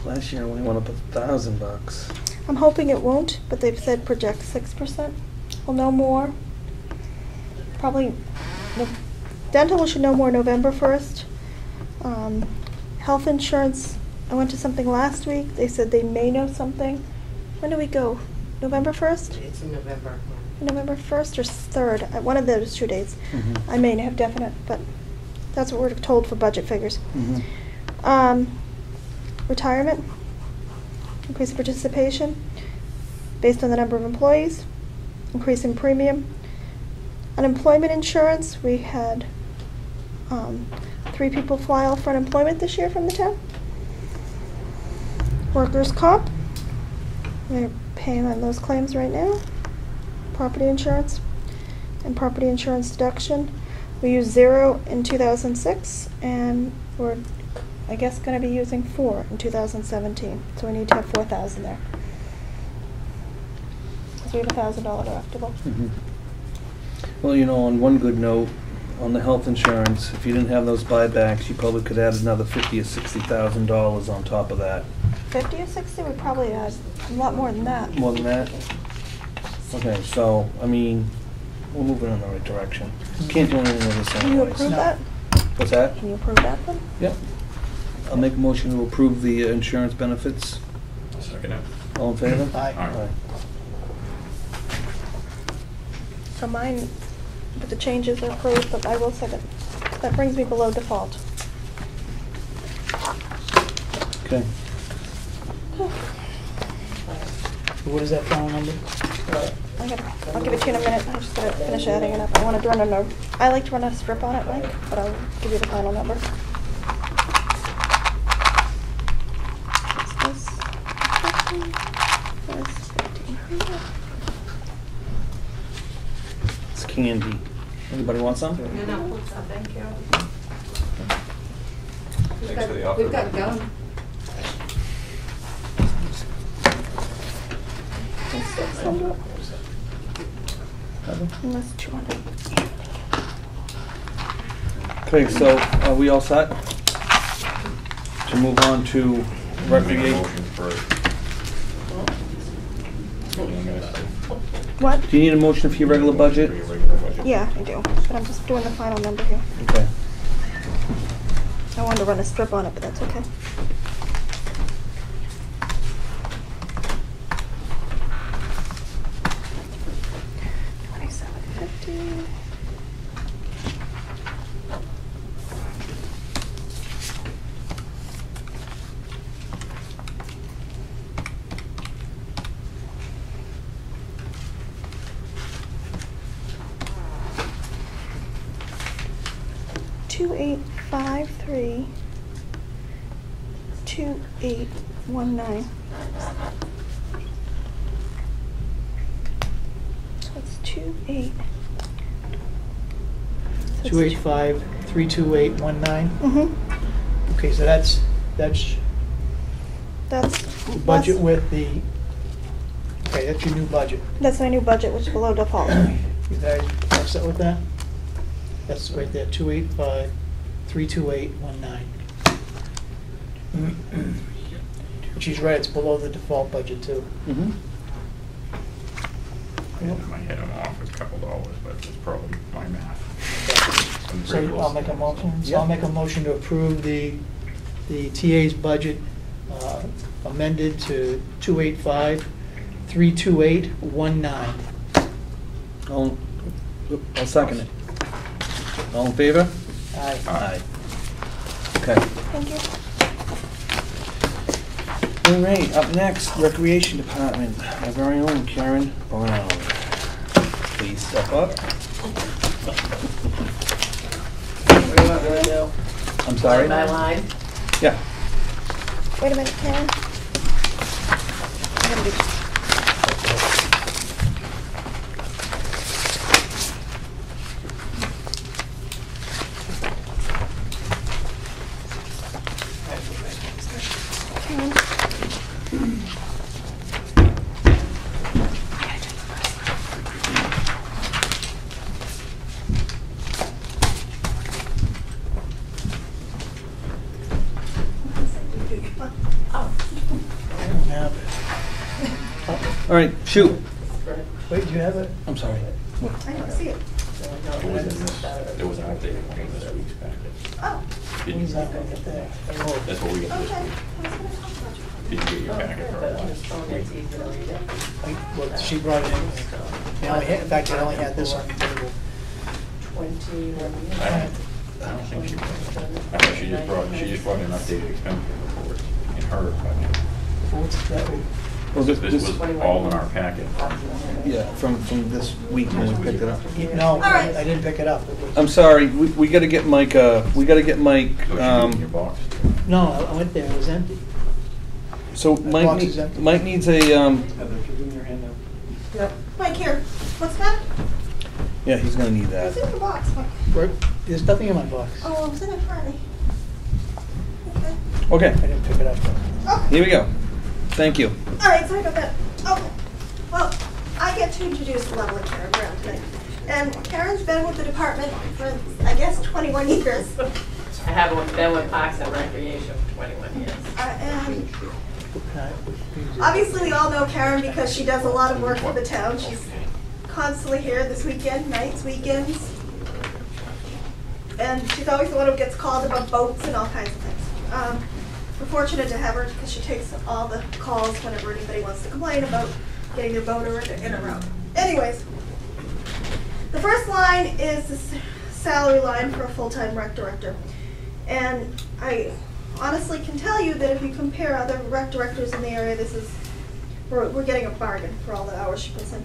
Last year we went up $1,000. I'm hoping it won't, but they've said project 6%. We'll know more. Probably, dental should know more November 1st. Health insurance, I went to something last week. They said they may know something. When do we go? November 1st? It's in November. November 1st or 3rd, one of those 2 dates. Mhm. I may have definite, but that's what we're told for budget figures. Mm-hmm. Retirement, increase in participation based on the number of employees, increase in premium. Unemployment insurance, we had 3 people file for unemployment this year from the town. Workers' comp, they're paying on those claims right now. Property insurance and property insurance deduction. We used 0 in 2006 and we're, I guess, going to be using 4 in 2017. So we need to have 4,000 there. Because we have a $1,000 deductible. Mm-hmm. Well, you know, on one good note, on the health insurance, if you didn't have those buybacks, you probably could add another $50,000 or $60,000 on top of that. 50 or 60? We probably add a lot more than that. More than that? Okay, so, I mean, we're moving in the right direction. Can't do anything with this Can you anyways. approve No. that? What's that? Can you approve that then? Yep. I'll make a motion to approve the insurance benefits. Second it. All in favor? Aye. Aye. So mine, but the changes are approved, but I will second. That brings me below default. Okay. What is that final number? I'll give it to you in a minute. I just gotta finish adding it up. I wanted to run a note. I like to run a strip on it, Mike, but I'll give you the final number. What's this? 1,500. It's candy. Anybody want some? No, thank you. Thanks for the offer. We've got gum. That's 600. And that's 200. Okay, so are we all set? To move on to Make a recreation. motion for. What? Do you need a motion for your regular budget? For your regular budget. Yeah, I do, but I'm just doing the final number here. Okay. I wanted to run a strip on it, but that's okay. $2,750. $2,853, 2819. So it's 28. So 285-32819. Mm-hmm. Okay, so that's That's the budget less- with the, okay, that's your new budget. That's my new budget, which is below default. You guys all set with that? That's right there, 285-32819. Which is right, it's below the default budget too. Mm-hmm. I might hit them off a couple dollars, but it's probably my math. I'm So pretty close I'll to make a that. motion, so Yeah. I'll make a motion to approve the TA's budget amended to 285-32819. I'll second it. All in favor? Aye. Aye. Okay. Thank you. All right, up next, Recreation Department, our very own Karen Brown. Please step up. What do you want me to do? I'm sorry? Line by line? Yeah. Wait a minute, Karen. I'm gonna be- Karen. I don't have it. All right, shoot. Wait, do you have it? I'm sorry. What? I don't see it. There was an updated one in this week's packet. Oh, Didn't When's you- that gonna get there? Oh, That's what we got this okay. week. I was gonna talk about you. Didn't get your packet for a But on while. his phone, it's easy to read it. Well, she brought it in. In fact, I only had this on the table. 21 I don't think she, I thought she just brought an updated expenditure report in her budget. What's that? Well, This was all in our packet. Yeah, from this week when we picked it up. No, right. I didn't pick it up. It was- I'm sorry, we gotta get Mike, we gotta get Mike, So it should be in your box. No, I went there, it was empty. so box Mike, is empty. Mike needs a, Yep. Mike, here. What's that? yeah, he's gonna need It's that. in the box. Mike. Where- There's nothing in my box. Oh, it was in it Friday. Okay. Okay, I didn't pick it up. Oh, here we go. Thank you. all right, sorry about that. Okay. Well, I get to introduce Lovely Karen Brown today. And Karen's been with the department for, I guess, 21 years. I have been with Parks and Recreation for 21 years. And obviously, we all know Karen because she does a lot of work for the town. She's constantly here this weekend, nights, weekends. And she's always the one who gets called about boats and all kinds of things. We're fortunate to have her because she takes all the calls whenever anybody wants to complain about getting their boat or in a route. Anyways, the first line is the salary line for a full-time rec director. And I honestly can tell you that if you compare other rec directors in the area, we're getting a bargain for all the hours she puts in.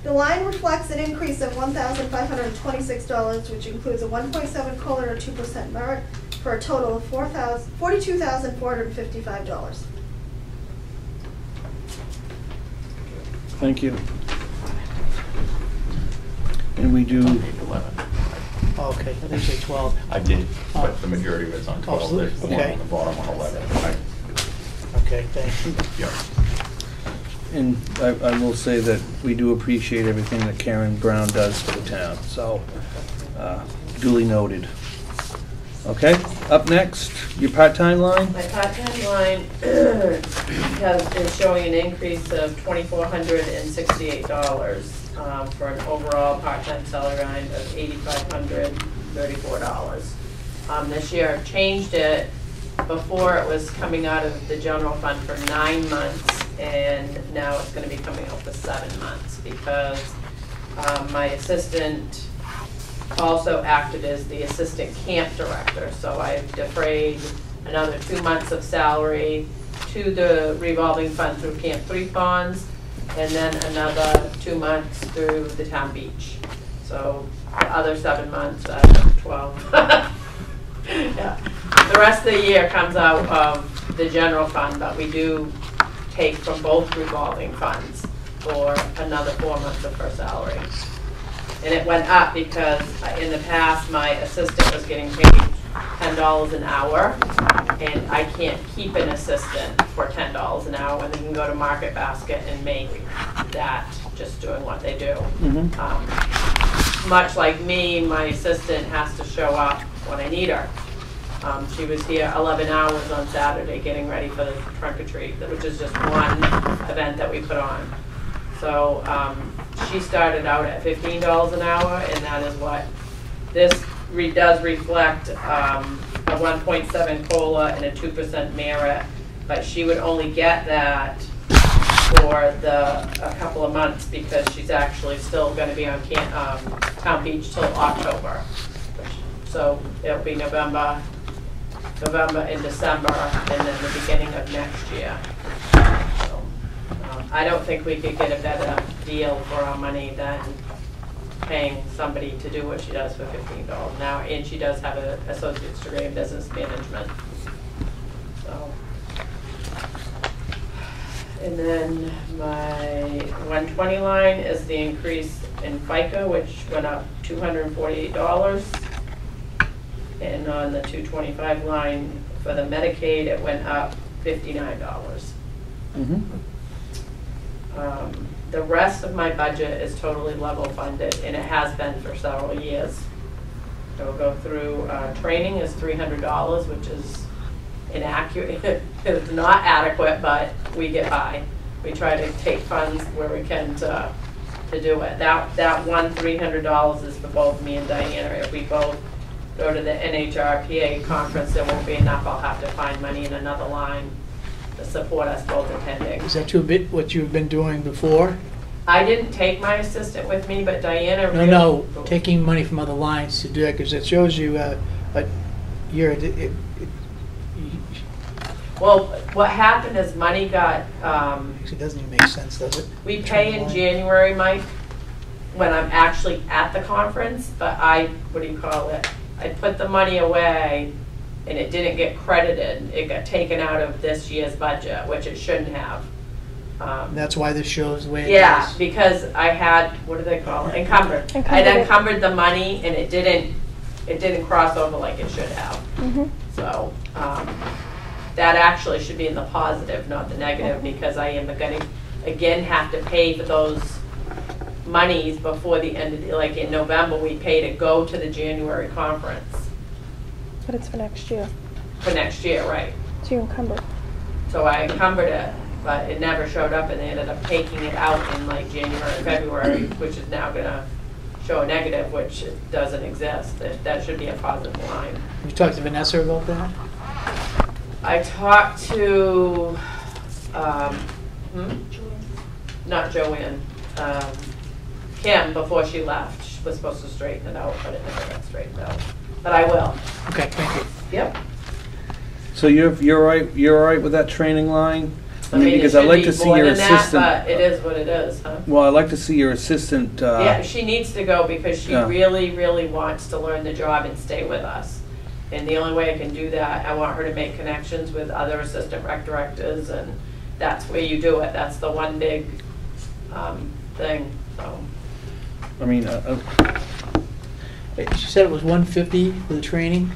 The line reflects an increase of $1,526, which includes a 1.7 COLA or 2% merit, for a total of $42,455. Thank you. And we do, 11. Okay, I think say 12. I did, but the majority of it's on 12. Oh, There's one okay. on the bottom on 11. Okay, thank you. Yeah. and I will say that we do appreciate everything that Karen Brown does for the town, so duly noted. Okay, up next, your part-time line? My part-time line is showing an increase of $2,468 for an overall part-time salary line of $8,534. This year I've changed it. Before it was coming out of the general fund for 9 months, and now it's going to be coming out for 7 months because my assistant also acted as the assistant camp director, so I've defrayed another 2 months of salary to the revolving fund through Camp 3 funds, and then another 2 months through the town beach. So the other 7 months, 12. Yeah. The rest of the year comes out of the general fund, but we do take from both revolving funds for another 4 months of her salary. And it went up because in the past, my assistant was getting paid $10 an hour, and I can't keep an assistant for $10 an hour when they can go to Market Basket and make that just doing what they do. Much like me, my assistant has to show up when I need her. She was here 11 hours on Saturday getting ready for the trunk or treat, which is just one event that we put on. So she started out at $15 an hour, and that is what this does reflect a 1.7 COLA and a 2% merit but she would only get that for a couple of months because she's actually still gonna be on Town Beach till October. So it'll be November and December, and then the beginning of next year. So, I don't think we could get a better deal for our money than paying somebody to do what she does for $15 an hour, and she does have an associate's degree in business management. So, and then my 120 line is the increase in FICA, which went up $248. And on the 225 line for the Medicaid, it went up $59. The rest of my budget is totally level funded, and it has been for several years. I will go through, training is $300, which is inaccurate. It's not adequate, but we get by. We try to take funds where we can to do it. That one $300 is for both me and Diana. If we both go to the NHRPA conference, there won't be enough. I'll have to find money in another line to support us both attending. Is that what you've been doing before? I didn't take my assistant with me, but Diana really... No, taking money from other lines to do that, because it shows you Well, what happened is money got... it doesn't even make sense, does it? We pay in January, Mike, when I'm actually at the conference, but I put the money away and it didn't get credited. It got taken out of this year's budget, which it shouldn't have. That's why this shows the way it is. Yeah, because I had, what do they call it? Encumbered. I'd encumbered the money and it didn't cross over like it should have. So that actually should be in the positive, not the negative, because I am going to again have to pay for those monies before the end of the, like in November we pay to go to the January conference. But it's for next year. For next year, right. So you encumber. So I encumbered it, but it never showed up, and they ended up taking it out in like January, February, which is now going to show a negative, which doesn't exist. That should be a positive line. You talked to Vanessa about that? I talked to, not Joanne, Kim before she left. She was supposed to straighten it out, but it never got straightened out. But I will. Okay, thank you. Yep. So you're all right with that training line? I mean, because it I'd should like be to see more your than that, assistant. but it is what it is, huh? Well, I'd like to see your assistant. Yeah, she needs to go because she Yeah. really wants to learn the job and stay with us. And the only way I can do that, I want her to make connections with other assistant rec directors, and that's where you do it. That's the one big thing. So. I mean, She said it was $150 for the training?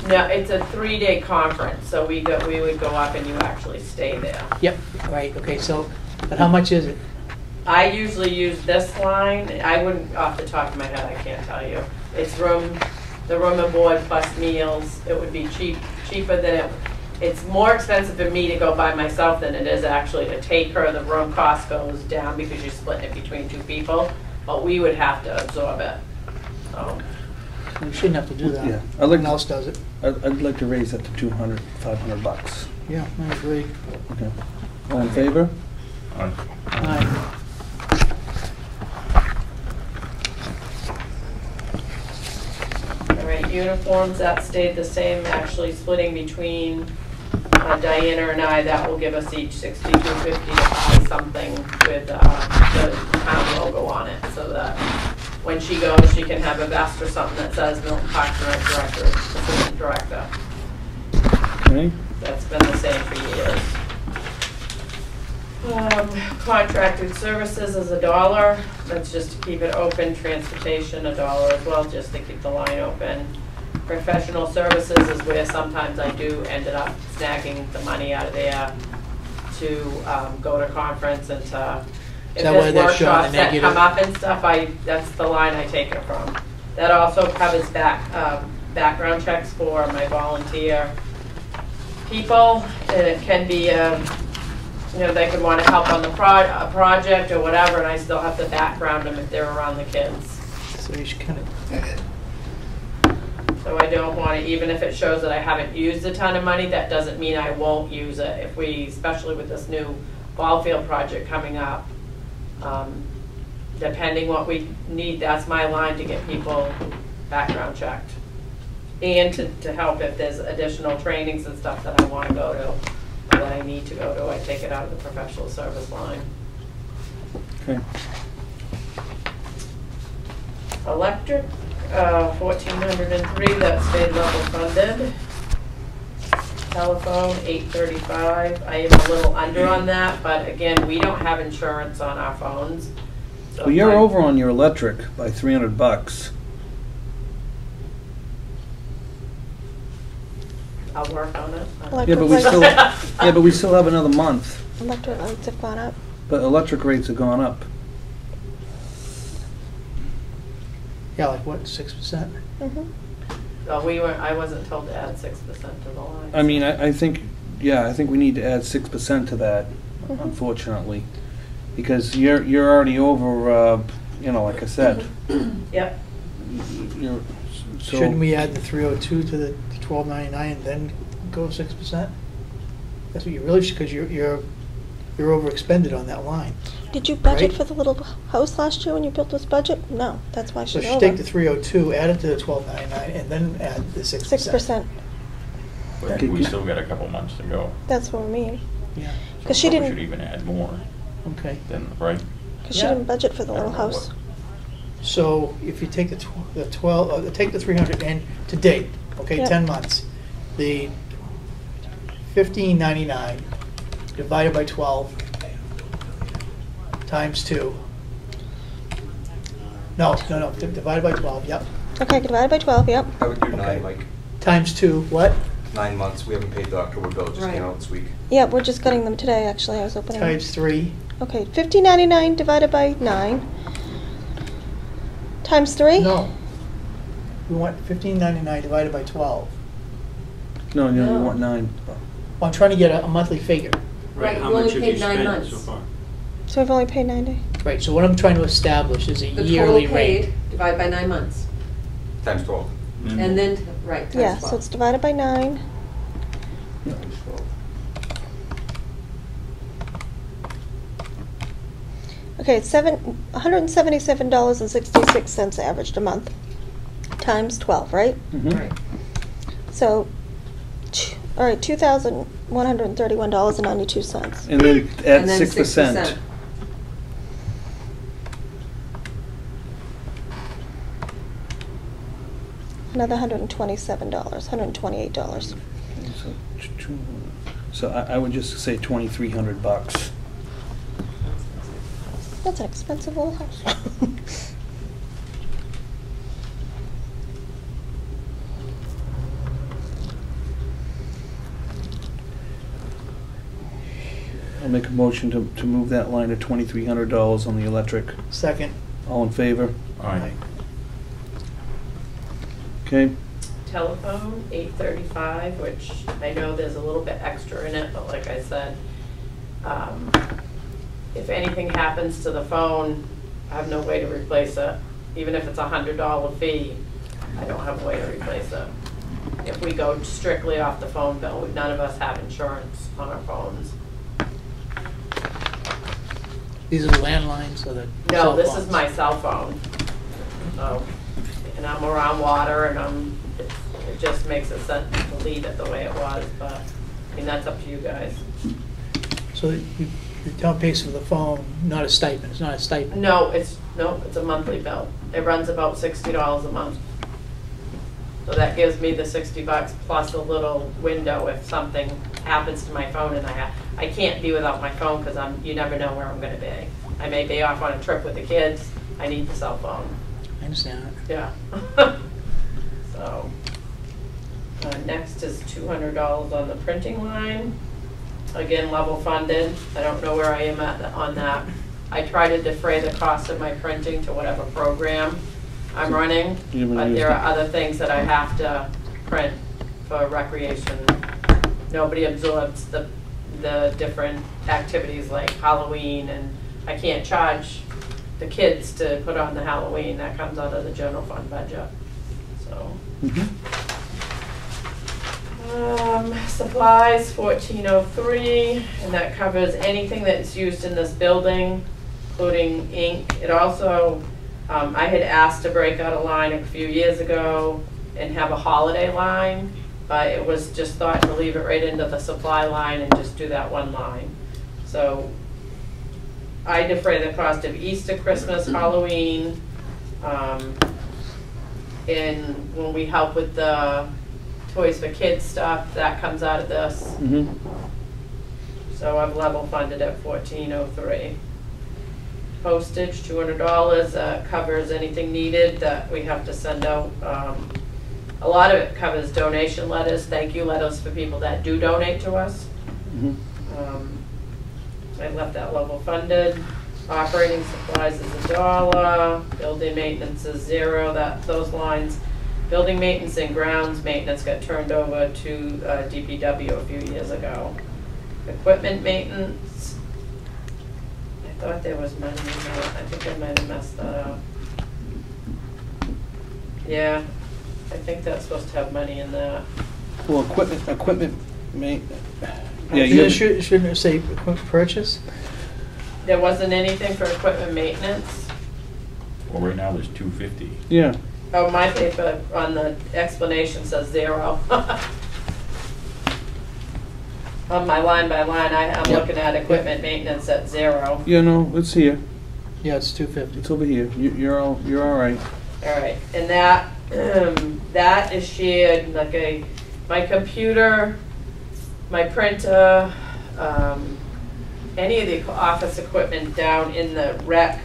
No, it's a 3-day conference, so we would go up and you actually stay there. Yep, right, okay, so, but how much is it? I usually use this line. I wouldn't, off the top of my head, I can't tell you. It's the room and board plus meals. It would be cheaper than it. It's more expensive for me to go by myself than it is actually to take her. The room cost goes down because you're splitting it between 2 people, but we would have to absorb it. So. You shouldn't have to do that. Yeah. Everyone else does it. I'd like to raise that to $200, $500. Yeah, I agree. Okay. All in favor? Aye. All right, uniforms, that stayed the same, actually splitting between Diana and I. That will give us each $62.50 to buy something with the town logo on it, so that when she goes, she can have a vest or something that says Milton Parks and Rec Director, Assistant Director. Okay. That's been the same for years. Contracted services is $1. That's just to keep it open. Transportation, $1 as well, just to keep the line open. Professional services is where sometimes I do ended up snagging the money out of there to go to conference and to, if there's workshops that come up and stuff, that's the line I take it from. That also covers background checks for my volunteer people, and it can be, they could want to help on the project or whatever, and I still have to background them if they're around the kids. So you should kind of So I don't want to, even if it shows that I haven't used a ton of money, that doesn't mean I won't use it. If we, especially with this new ball field project coming up, depending what we need, that's my line to get people background checked. And to help if there's additional trainings and stuff that I want to go to, or that I need to go to, I take it out of the professional service line. Okay. Electric, 1,403, that's state level funded. Telephone, 835. I am a little under on that, but again, we don't have insurance on our phones. So Well, you're over on your electric by $300. I'll work on it. Yeah, but we still, yeah, but we still have another month. Electric lights have gone up. But electric rates have gone up. Yeah, like what, 6%? Well, I wasn't told to add 6% to the line. I mean, I think, yeah, I think we need to add 6% to that, Mhm. unfortunately, because you're already over, you know, like I said. Yep. You're, so Shouldn't we add the 302 to the 1299 and then go 6%? That's what you really should, because you're overexpended on that line. Did you budget Right. for the little house last year when you built this budget? No, that's why So she's you over. take the 302, add it to the 1299, and then add the 6%. 6%. But we still got a couple months to go. That's what I mean. Yeah, So 'Cause she we didn't- should even add more okay. than, right? Because she Yeah. didn't budget for the I little don't know house. So if you take the 12, take the 300 and to date, okay, Yep. 10 months, the 1599 divided by 12 times 2. No, divided by 12, yep. Okay, divided by 12, yep. I would do Okay. 9, Mike. Times 2, what? 9 months. We haven't paid the October bill, it just Right. came out this week. Yeah, we're just getting them today, actually. I was opening them. Times 3. Okay, 1599 divided by 9. Times 3? No. We want 1599 divided by 12. no, you No. want 9. Well, I'm trying to get a monthly figure. Right, How you only much have you paid 9 spent months. so far? So we've only paid 90. Right, so what I'm trying to establish is a The yearly total rate. paid, divided by 9 months. Times 12. And then, right, times 12. Yeah, so it's divided by 9. Times 12. Okay, it's $177.66 averaged a month. Times 12, right? Mhm. Right. So, all right, $2,131.92. And then add And then 6%. Another $127, $128. So I would just say $2,300. That's an expensive little house. I'll make a motion to move that line to $2,300 on the electric. Second. All in favor? Aye. Okay. Telephone, 835, which I know there's a little bit extra in it, but like I said, if anything happens to the phone, I have no way to replace it. Even if it's a $100 fee, I don't have a way to replace it. If we go strictly off the phone bill, none of us have insurance on our phones. These are the landlines or the No, cell this phones? is my cell phone. So, and I'm around water and it just makes it sense to leave it the way it was, but, I mean, that's up to you guys. So the town pays for the phone, not a stipend, it's not a stipend. No, it's a monthly bill. It runs about $60 a month. So that gives me the $60 plus a little window if something happens to my phone and I can't be without my phone because you never know where I'm gonna be. I may be off on a trip with the kids, I need the cell phone. I understand that. Yeah. So, next is $200 on the printing line. Again, level funded. I don't know where I am on that. I try to defray the cost of my printing to whatever program I'm running, You haven't but used there it. are other things that I have to print for recreation. Nobody absorbs the different activities like Halloween, and I can't charge the kids to put on the Halloween. That comes out of the general fund budget, so. Mhm. Supplies, 1403, and that covers anything that's used in this building, including ink. It also, I had asked to break out a line a few years ago and have a holiday line, but it was just thought to leave it right into the supply line and just do that one line. So I defray the cost of Easter, Christmas, Halloween, and when we help with the Toys for Kids stuff, that comes out of this. Mm-hmm. So I've level funded at 1403. Postage, $200, covers anything needed that we have to send out. A lot of it covers donation letters, thank you letters for people that do donate to us. Mm-hmm. I left that level funded. Operating supplies is $1. Building maintenance is $0. Those lines. Building maintenance and grounds maintenance got turned over to DPW a few years ago. Equipment maintenance. I thought there was money in that. I think I might have messed that up. Yeah, I think that's supposed to have money in that. Well, equipment, yeah, Shouldn't it say equipment purchase? There wasn't anything for equipment maintenance. Well, right now there's 250. yeah. Oh, my paper on the explanation says $0. On my line by line, I'm Yep. looking at equipment maintenance at $0. Yeah, no, it's here. Yeah, it's 250. It's over here. You're all right. All right, and that, that is shared, like my computer, my printer, any of the office equipment down in the rec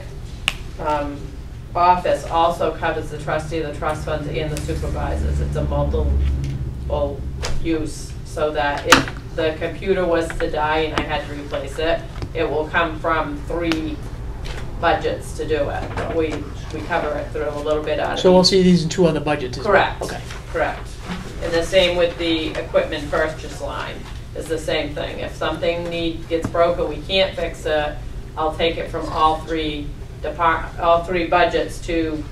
office also covers the trustee of the trust funds and the supervisors. It's a multiple use, so that if the computer was to die and I had to replace it, it will come from 3 budgets to do it. But we cover it through a little bit out of So we'll each. see these in 2 on the budget as well? Correct. Okay. Correct. And the same with the equipment purchase line, is the same thing. If something gets broken, we can't fix it, I'll take it from all 3 budgets to,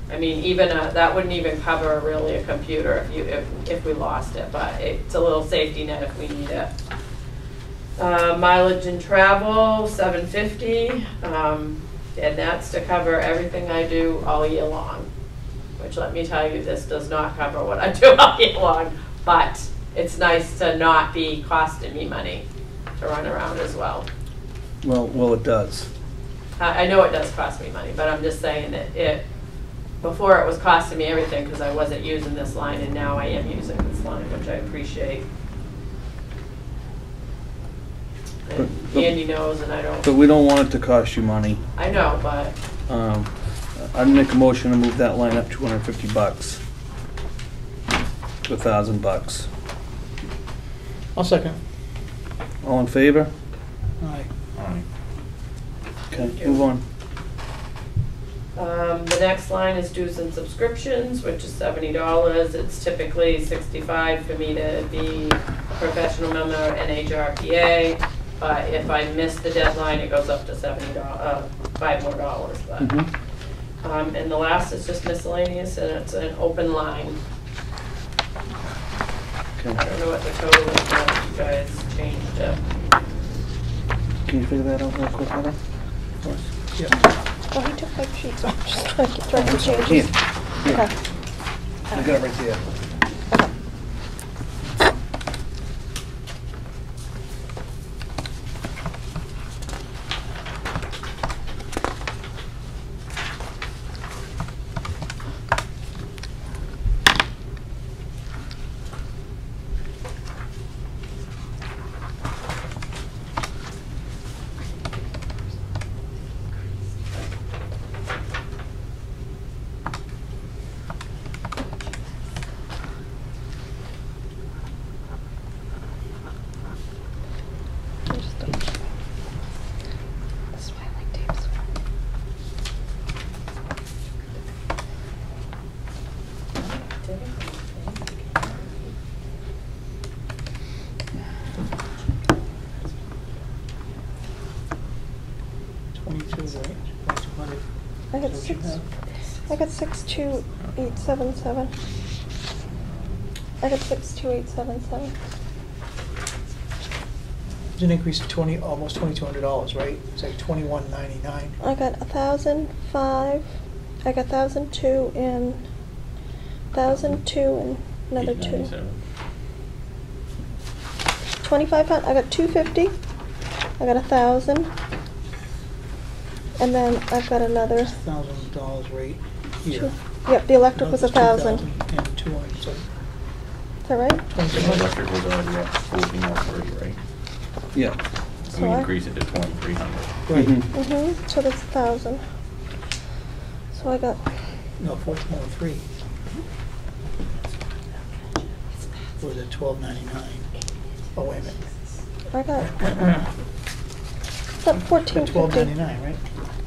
I mean, even that wouldn't even cover really a computer if we lost it, but it's a little safety net if we need it. Mileage and travel, $750, and that's to cover everything I do all year long. Which, let me tell you, this does not cover what I do all year long, but it's nice to not be costing me money to run around as well. Well, it does. I know it does cost me money, but I'm just saying that before it was costing me everything because I wasn't using this line, and now I am using this line, which I appreciate. And Andy knows, and I don't. But we don't want it to cost you money. I know, but I'd make a motion to move that line up $250 to $1,000. I'll second. All in favor? Aye. Okay, move on. the next line is dues and subscriptions, which is $70. It's typically $65 for me to be a professional member of NHRPA, but if I miss the deadline, it goes up to $5 more. But, and the last is just miscellaneous, and it's an open line. Okay. I don't know what the total is, but you guys changed it. Can you figure that out real quick, Heather? Oh, he took 5 sheets. I'm just trying to keep track of the Here. changes. Here. Okay. I got it right there. That's why I like tapes. I got 62877. I got 62877. There's an increase of almost $2,200, right? It's like $21.99. I got 1,005. I got 1,002 and 1,002 and another two. 897. 2,500. I got 250. I got 1,000. And then I've got another. $1,000 rate here. Yep, the electric was 1,000. And 200, so Is that right? The 2,200. electric was already at 1403, right? Yeah. So So we I- increased it to 2300. Right. Mhm. So that's 1,000. So I got. No, 1403. Was it 12.99? Oh, wait a minute. I got. It's at Got 1450. 12.99, right?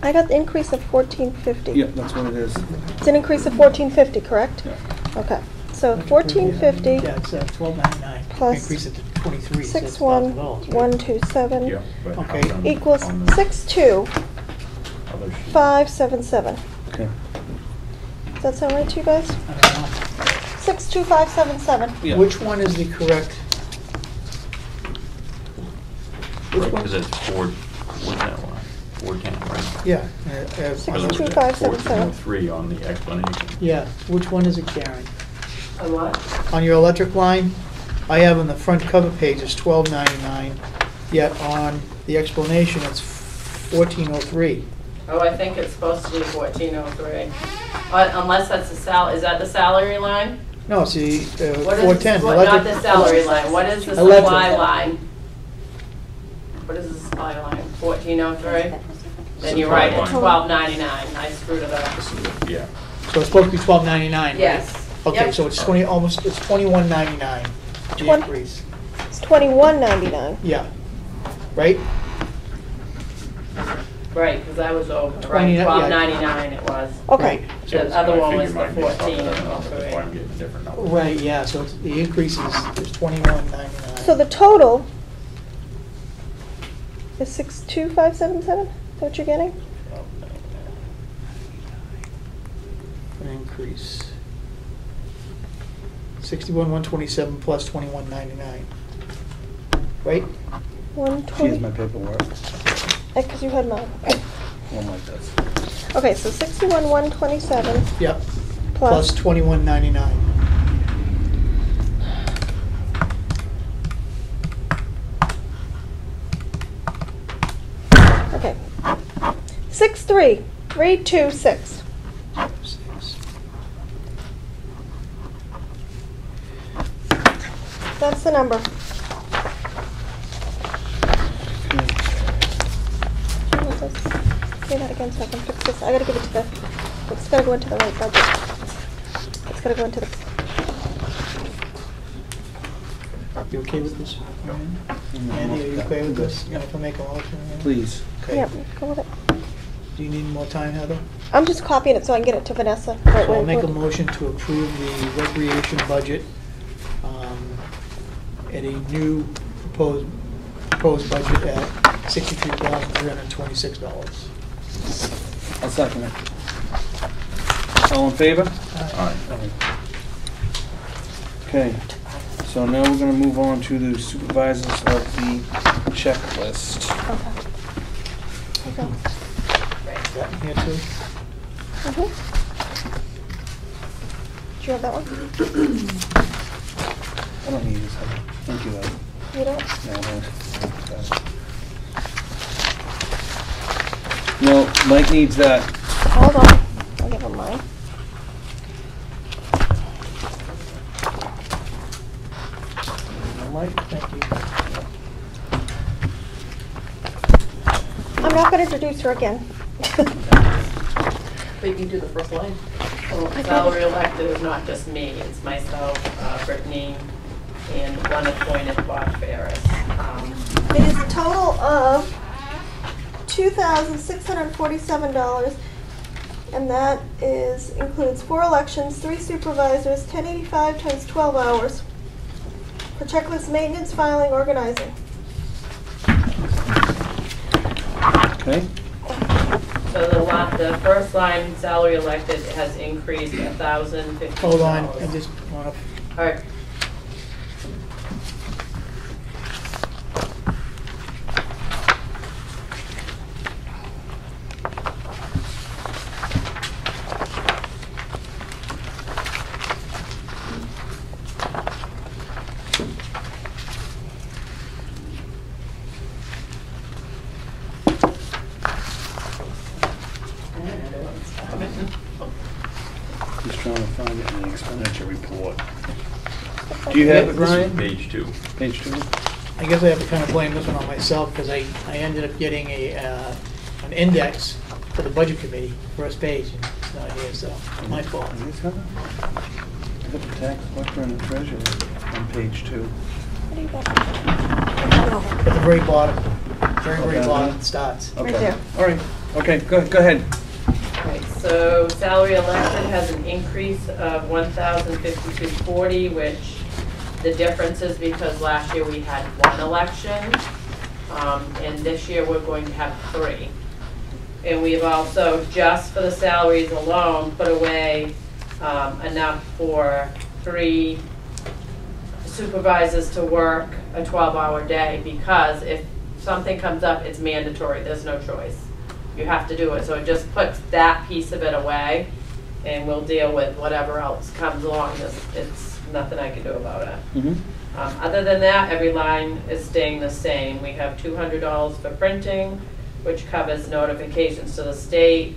I got the increase of 1450. Yeah, that's what it is. It's an increase of 1450, correct? Yeah. Okay. So 1450 Yeah, it's 12.99. Plus Increase it to 23, so it's $1,000. right? 61127 Yeah. But Okay. on- equals on the 62,577. other sheet- Okay. Does that sound right to you guys? I don't know. 62577. Yeah. Which one is the correct? Which Right, one? because it's what's that line? 410, right? Yeah. 62577. 3 on the explanation. Yeah, which one is it, Karen? On what? On your electric line, I have on the front cover page, it's $12.99, yet on the explanation, it's $14.03. Oh, I think it's supposed to be 1403. Unless that's the is that the salary line? No, see, What is, 410. what, not the salary line, what is the Electric. supply line? What is the supply line, 1403? Then you're right, it's Supply line. 1299, I screwed it up. Yeah. So it's supposed to be $12.99, right? Yes. Okay, Yep. so it's it's $21.99, the Twen- increase. It's 2199. Yeah, right? Right, because I was over, 29, right, yeah. 1299 it was. Okay. Right. So The other I one figured was the mine was up to 14. that number, That's why I'm getting a different number. Right, yeah, so the increase is $21.99. So the total is 62577? Is that what you're getting? An increase. 61,127 plus 21.99. Right? She has 120. my paperwork. Because you had mine. One like this. Okay, so 61,127 Yep. plus. Plus 21.99. Okay. 63326. That's the number. Say that again so I can fix this. I gotta give it to the, it's gotta go into the right budget. It's gotta go into the, You okay with this? Andy, are you okay with this? You know, if I make a motion? Please. Okay. yeah, go with it. Do you need more time, Heather? I'm just copying it so I can get it to Vanessa. So Right I'll when- make a motion to approve the recreation budget at a new proposed budget at $63,326. I'll second it. All in favor? All right. Okay, so now we're gonna move on to the supervisors of the checklist. Okay. Okay. That in here too? Mhm. Do you have that one? I don't need this, Heather. Thank you, Heather. You don't? No, Mike needs that. Hold on. I'll give him mine. Mike, thank you. I'm not gonna introduce her again. But you can do the first line. I got Salary it. elected is not just me, it's myself, Brittany, and one appointed Bob Ferris. It is a total of $2,647, and that includes 4 elections, 3 supervisors, 1085 times 12 hours for checklist maintenance, filing, organizing. Okay? So the first line, salary elected, has increased $1,050. Hold on, I just want to, All right, report. Do you have it, Ryan? Page 2. Page 2? I guess I have to kind of blame this one on myself, because I ended up getting an index for the budget committee, first page, and it's not here, so my fault. Is this her? I got the tax collector and the treasurer on page 2. What do you got? At the very bottom, very Okay. bottom, it starts. Okay. there. All right, okay, go ahead. Right, so salary elected has an increase of $1,052.40, which the difference is because last year we had 1 election, and this year we're going to have 3. And we've also, just for the salaries alone, put away enough for 3 supervisors to work a 12-hour day, because if something comes up, it's mandatory, there's no choice. You have to do it, so it just puts that piece of it away, and we'll deal with whatever else comes along. It's nothing I can do about it. Mm-hmm. Other than that, every line is staying the same. We have $200 for printing, which covers notifications to the state,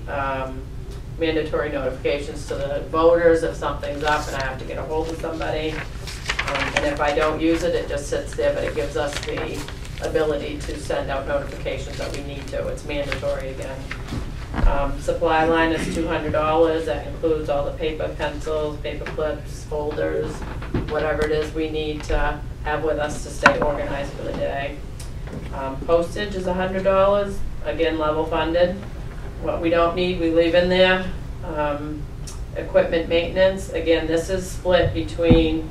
mandatory notifications to the voters if something's up and I have to get a hold of somebody. And if I don't use it, it just sits there, but it gives us the ability to send out notifications that we need to. It's mandatory again. Supply line is $200. That includes all the paper, pencils, paper clips, folders, whatever it is we need to have with us to stay organized for the day. Postage is $100. Again, level funded. What we don't need, we leave in there. Equipment maintenance. Again, this is split between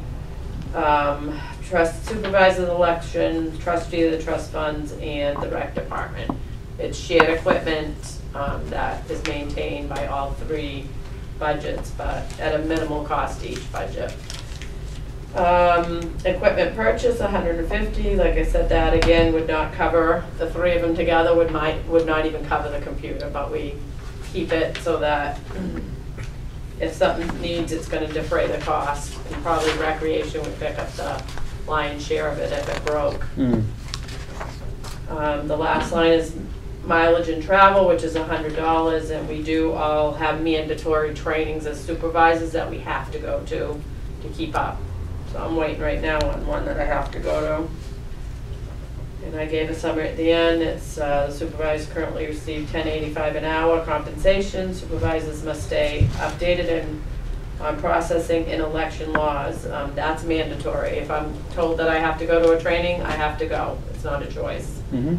trust supervisor's election, trustee of the trust funds, and the rec department. It's shared equipment that is maintained by all 3 budgets, but at a minimal cost to each budget. Equipment purchase, $150. Like I said, that again would not cover, the 3 of them together would not even cover the computer, but we keep it so that if something needs, it's going to defray the cost, and probably recreation would pick up the lion's share of it if it broke. The last line is mileage and travel, which is $100, and we do all have mandatory trainings as supervisors that we have to go to keep up. So I'm waiting right now on one that I have to go to. And I gave a summary at the end. It's the supervisors currently receive $10.85 an hour compensation. Supervisors must stay updated on processing in election laws. That's mandatory. If I'm told that I have to go to a training, I have to go. It's not a choice. Mm-hmm.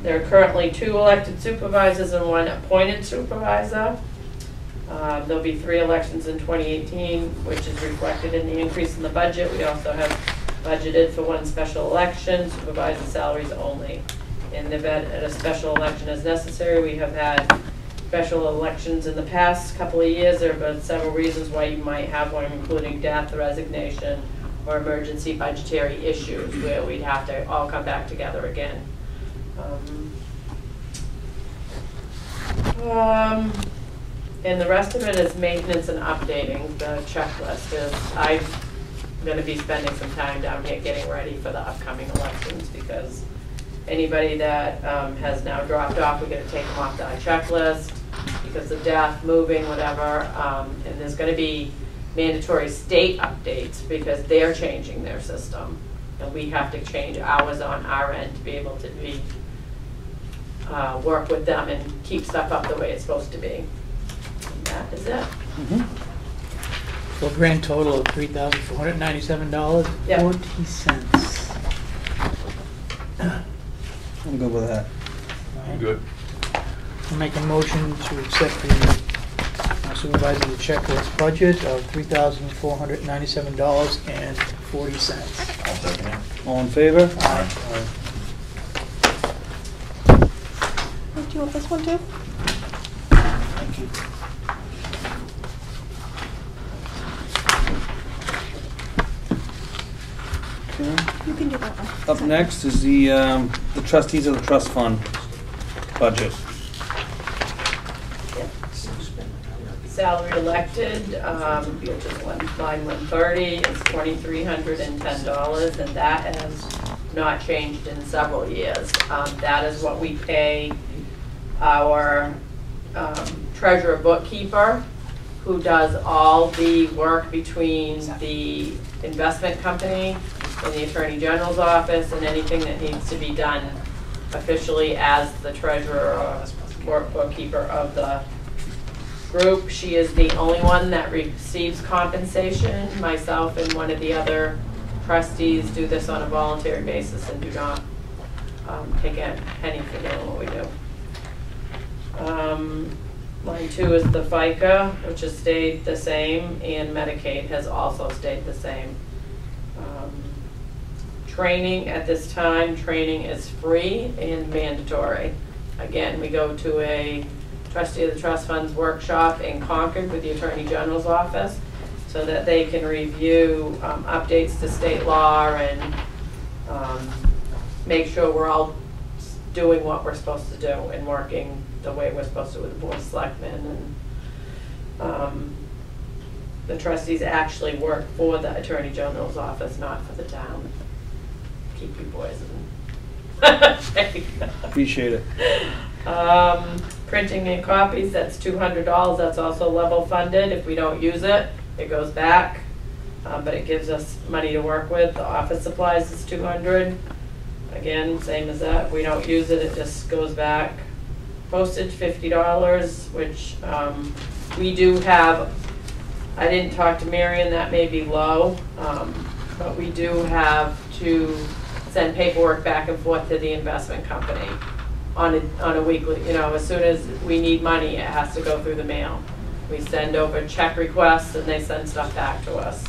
There are currently 2 elected supervisors and 1 appointed supervisor. There'll be 3 elections in 2018, which is reflected in the increase in the budget. We also have budgeted for 1 special election, supervisor salaries only. In the event that a special election is necessary, we have had special elections in the past couple of years. There have been several reasons why you might have one, including death, resignation, or emergency budgetary issues where we'd have to all come back together again. And the rest of it is maintenance and updating. The checklist is, I'm going to be spending some time down here getting ready for the upcoming elections, because anybody that has now dropped off, we're going to take them off the checklist because of death, moving, whatever. And there's going to be mandatory state updates because they're changing their system. And we have to change ours on our end to be able to work with them and keep stuff up the way it's supposed to be. And that is it. Mm-hmm. So a grand total of $3,497.40. Yeah. I'm good with that. Good. I'll make a motion to accept the supervisor of the checklist budget of $3,497.40. I'll second it. All in favor? Aye. Do you want this one too? Thank you. Okay. You can do that one. Up next is the trustees of the trust fund budget. Salary elected, which is line 130, is $2,310, and that has not changed in several years. That is what we pay our treasurer bookkeeper, who does all the work between the investment company and the Attorney General's office and anything that needs to be done officially as the treasurer or bookkeeper of the group. She is the only one that receives compensation. Myself and one of the other trustees do this on a voluntary basis and do not take a penny for doing what we do. Line 2 is the FICA, which has stayed the same, and Medicaid has also stayed the same. Training at this time, training is free and mandatory. Again, we go to a trustee of the trust funds workshop in Concord with the Attorney General's office so that they can review updates to state law and make sure we're all doing what we're supposed to do and working the way we're supposed to with the Board of Selectmen. And the trustees actually work for the Attorney General's office, not for the town. Keep you boys in. Appreciate it. Printing and copies, that's $200. That's also level funded. If we don't use it, it goes back. But it gives us money to work with. The office supplies is $200. Again, same as that. If we don't use it, it just goes back. Postage, $50, which we do have. I didn't talk to Marion, that may be low, but we do have to send paperwork back and forth to the investment company on a weekly, as soon as we need money, it has to go through the mail. We send over check requests and they send stuff back to us.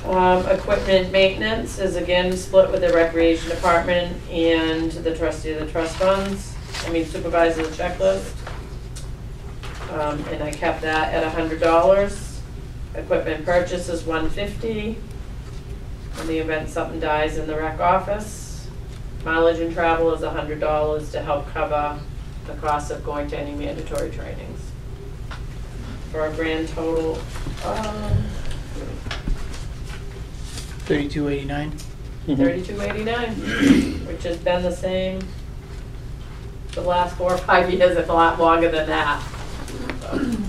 Equipment maintenance is again split with the recreation department and the trustee of the trust funds. Supervisor of the checklist. And I kept that at $100. Equipment purchase is $150. In the event something dies in the rec office. Mileage and travel is $100 to help cover the cost of going to any mandatory trainings. For a grand total $32.89. $32.89, which has been the same for the last 4 or 5 years, if a lot longer than that.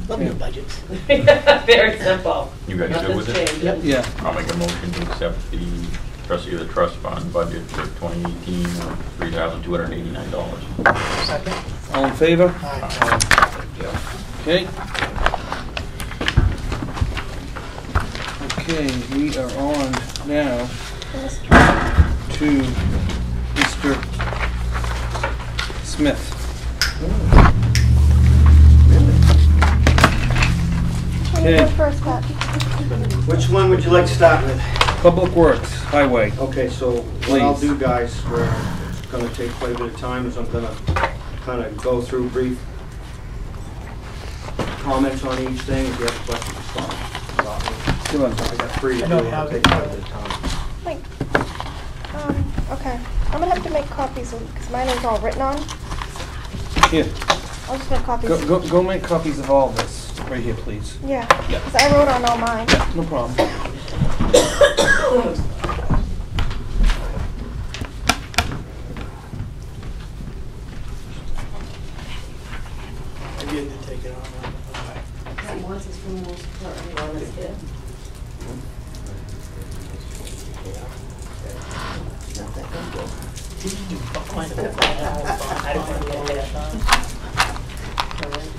Love your budgets. Very simple. You guys good with it? Nothing's changing. Yeah. I'll make a motion to accept the trustee of the trust fund budget for 2018 of $3,289. Second. All in favor? Aye. Okay. Okay, we are on now to Mr. Smith. Can you Okay. go first, Pat? Which one would you like to start with? Public Works, Highway. Okay, so what I'll Please. do, guys, we're gonna take quite a bit of time, is I'm gonna kind of go through brief comments on each thing. If you have questions, stop me. Come on. I got 3 to I do, don't I'll have take it. quite a bit of time. Like, okay. I'm gonna have to make copies of, because mine is all written on. Here, I'll just make copies. go make copies of all this, right here, please. Yeah, Yeah. because I wrote on all mine. No problem. Maybe I did take it on. That wants us from most part, honest, yeah.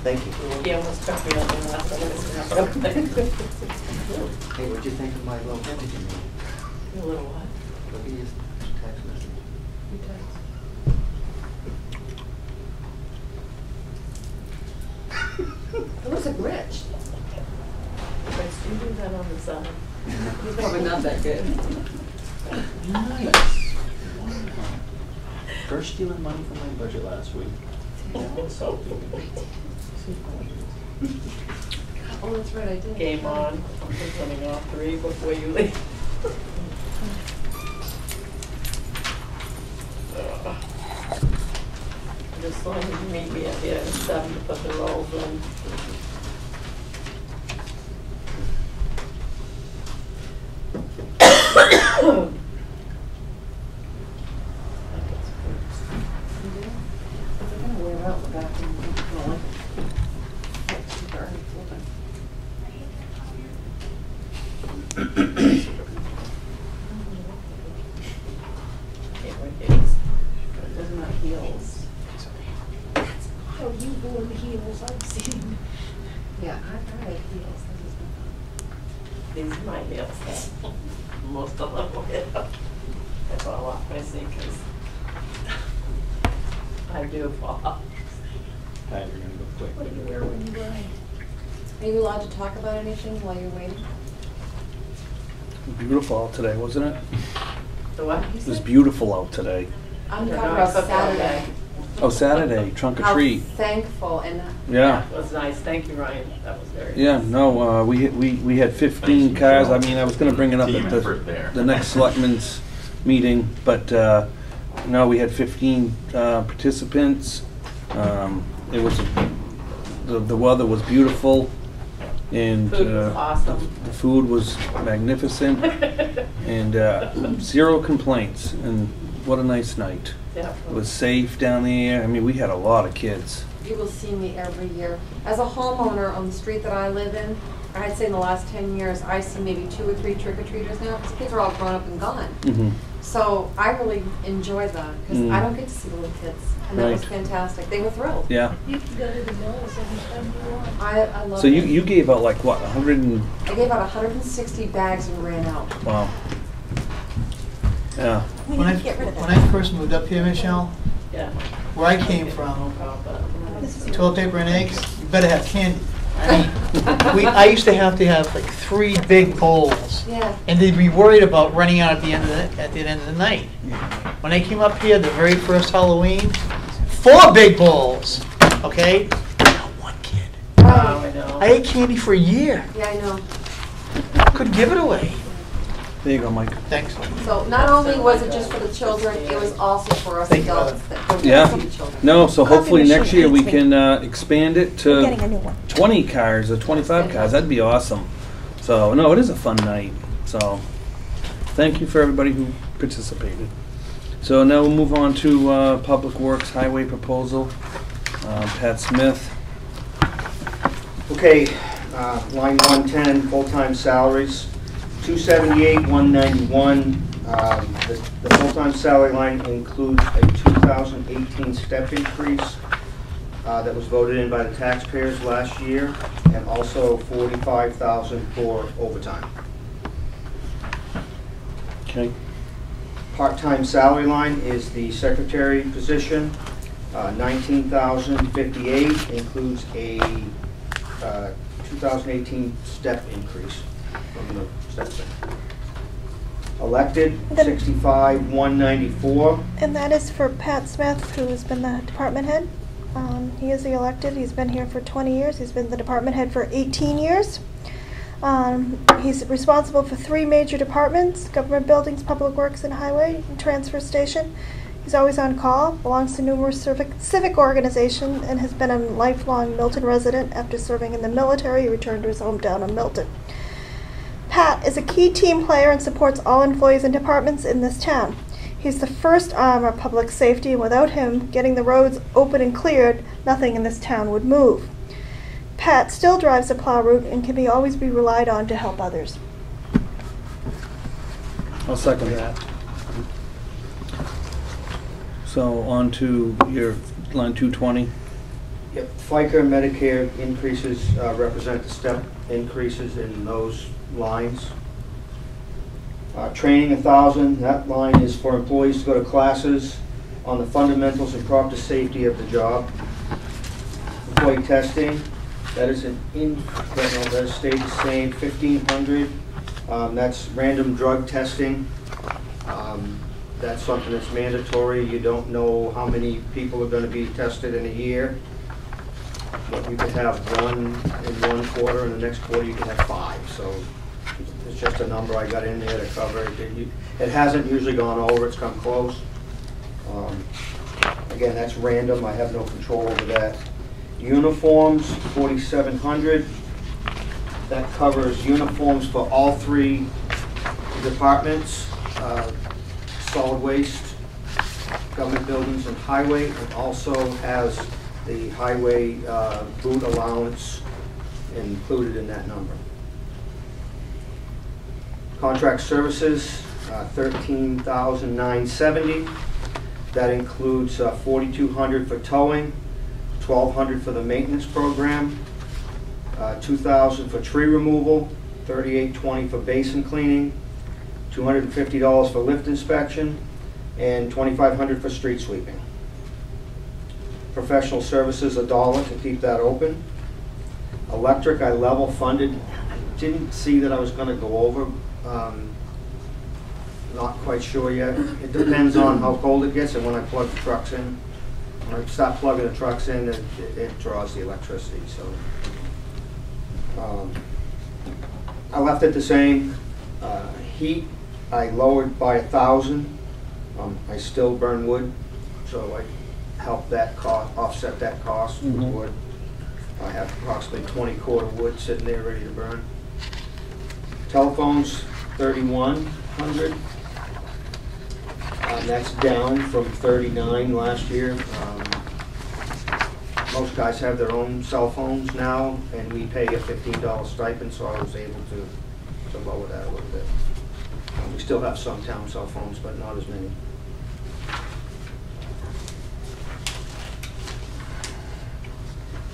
Thank you. He almost took me on the last one. Hey, what'd you think of my little message you made? A little what? Look at your text message. It wasn't rich. But you do that on the side. He's probably not that good. Nice. First stealing money from my budget last week. Now insulting me. Oh, that's right, I did. Game on. I'm coming off 3 before you leave. Just as long as you meet me at the 7 to put the rolls in. Those are not heels. Oh, you wore the heels, I've seen. Yeah, I like heels. These are my heels. Most of them will. That's all off my sneakers. I do fall. Pat, you're gonna go quick. What do you wear when you ride? Are you allowed to talk about anything while you're waiting? Beautiful out today, wasn't it? The what? It was beautiful out today. I'm I don't talking know, about it's okay. Saturday. Oh, Saturday, trunk or How treat. thankful and Yeah. That was nice. Thank you, Ryan. That was very nice. Yeah, no, we had 15 cars. I mean, I was gonna bring it up Team at effort there. the next selectmen's meeting, but, no, we had 15 participants. It was, the weather was beautiful, and Food was awesome. the food was magnificent, and 0 complaints, and what a nice night. Yeah. It was safe down there. I mean, we had a lot of kids. you will see me every year. As a homeowner on the street that I live in, I'd say in the last 10 years, I see maybe 2 or 3 trick-or-treaters now, because kids are all grown up and gone. Mhm. So I really enjoy that, because I don't get to see the little kids, and that was Right. fantastic. They were thrilled. Yeah. You can go to the mills anytime you want. I love So it. you gave out like what, 100 and, I gave out 160 bags and ran out. wow. Yeah. We When need I, to get rid of when that. I first moved up here, Michelle, Yeah. where I came from, This is toilet paper and eggs, you better have candy. I mean, I used to have like 3 big bowls, Yeah. and they'd be worried about running out at the end of the night. When I came up here, the very first Halloween, 4 big bowls, okay? I got 1 kid. Oh, I know. I ate candy for a year. Yeah, I know. Couldn't give it away. There you go, Mike. Thanks. So not only was it just for the children, it was also for us Thank you, adults that don't Yeah. see the children. No, so Coffee hopefully next machine year we hates me. can expand it We're getting a to new one. 20 cars or 25 cars. That'd be awesome. So, no, it is a fun night. So, thank you for everybody who participated. So now we'll move on to Public Works Highway Proposal. Pat Smith. Okay, line 110, full-time salaries, 278, 191. The full-time salary line includes a 2018 step increase that was voted in by the taxpayers last year, and also 45,000 for overtime. Okay. Part-time salary line is the secretary position, 19,058, includes a 2018 step increase from the step thing. Elected, Then- 65,194. And that is for Pat Smith, who's been the department head. He is the elected. He's been here for 20 years. He's been the department head for 18 years. He's responsible for 3 major departments: government buildings, public works, and highway, and transfer station. He's always on call, belongs to numerous civic organizations, and has been a lifelong Milton resident. After serving in the military, he returned to his hometown of Milton. Pat is a key team player and supports all employees and departments in this town. He's the first arm of public safety, and without him getting the roads open and cleared, nothing in this town would move. Pat still drives the plow route and can always be relied on to help others. I'll second that. So on to your line 220. Yep, FICA and Medicare increases represent the step increases in those lines. Training, 1,000, that line is for employees to go to classes on the fundamentals and proper safety of the job. Employee testing, that is that has stayed the same, 1,500. That's random drug testing. That's something that's mandatory. You don't know how many people are going to be tested in a year. But you could have 1 in 1 quarter, and the next quarter you could have 5. So it's just a number I got in there to cover it. It hasn't usually gone over, it's come close. Again, that's random, I have no control over that. Uniforms, 4,700. That covers uniforms for all 3 departments, solid waste, government buildings, and highway. It also has the highway boot allowance included in that number. Contract services, $13,970. That includes $4,200 for towing, $1,200 for the maintenance program, $2,000 for tree removal, $38.20 for basin cleaning, $250 for lift inspection, and $2,500 for street sweeping. Professional services, $1 to keep that open. Electric, I level funded. Didn't see that I was going to go over. Not quite sure yet. It depends on how cold it gets and when I plug the trucks in. When I start plugging the trucks in, it draws the electricity. So I left it the same. Heat, I lowered by 1,000. I still burn wood, so I help that cost, offset that cost with wood. I have approximately 20 cord of wood sitting there ready to burn. Telephones, 3,100. That's down from 39 last year. Most guys have their own cell phones now, and we pay a $15 stipend, so I was able to lower that a little bit. We still have some town cell phones, but not as many.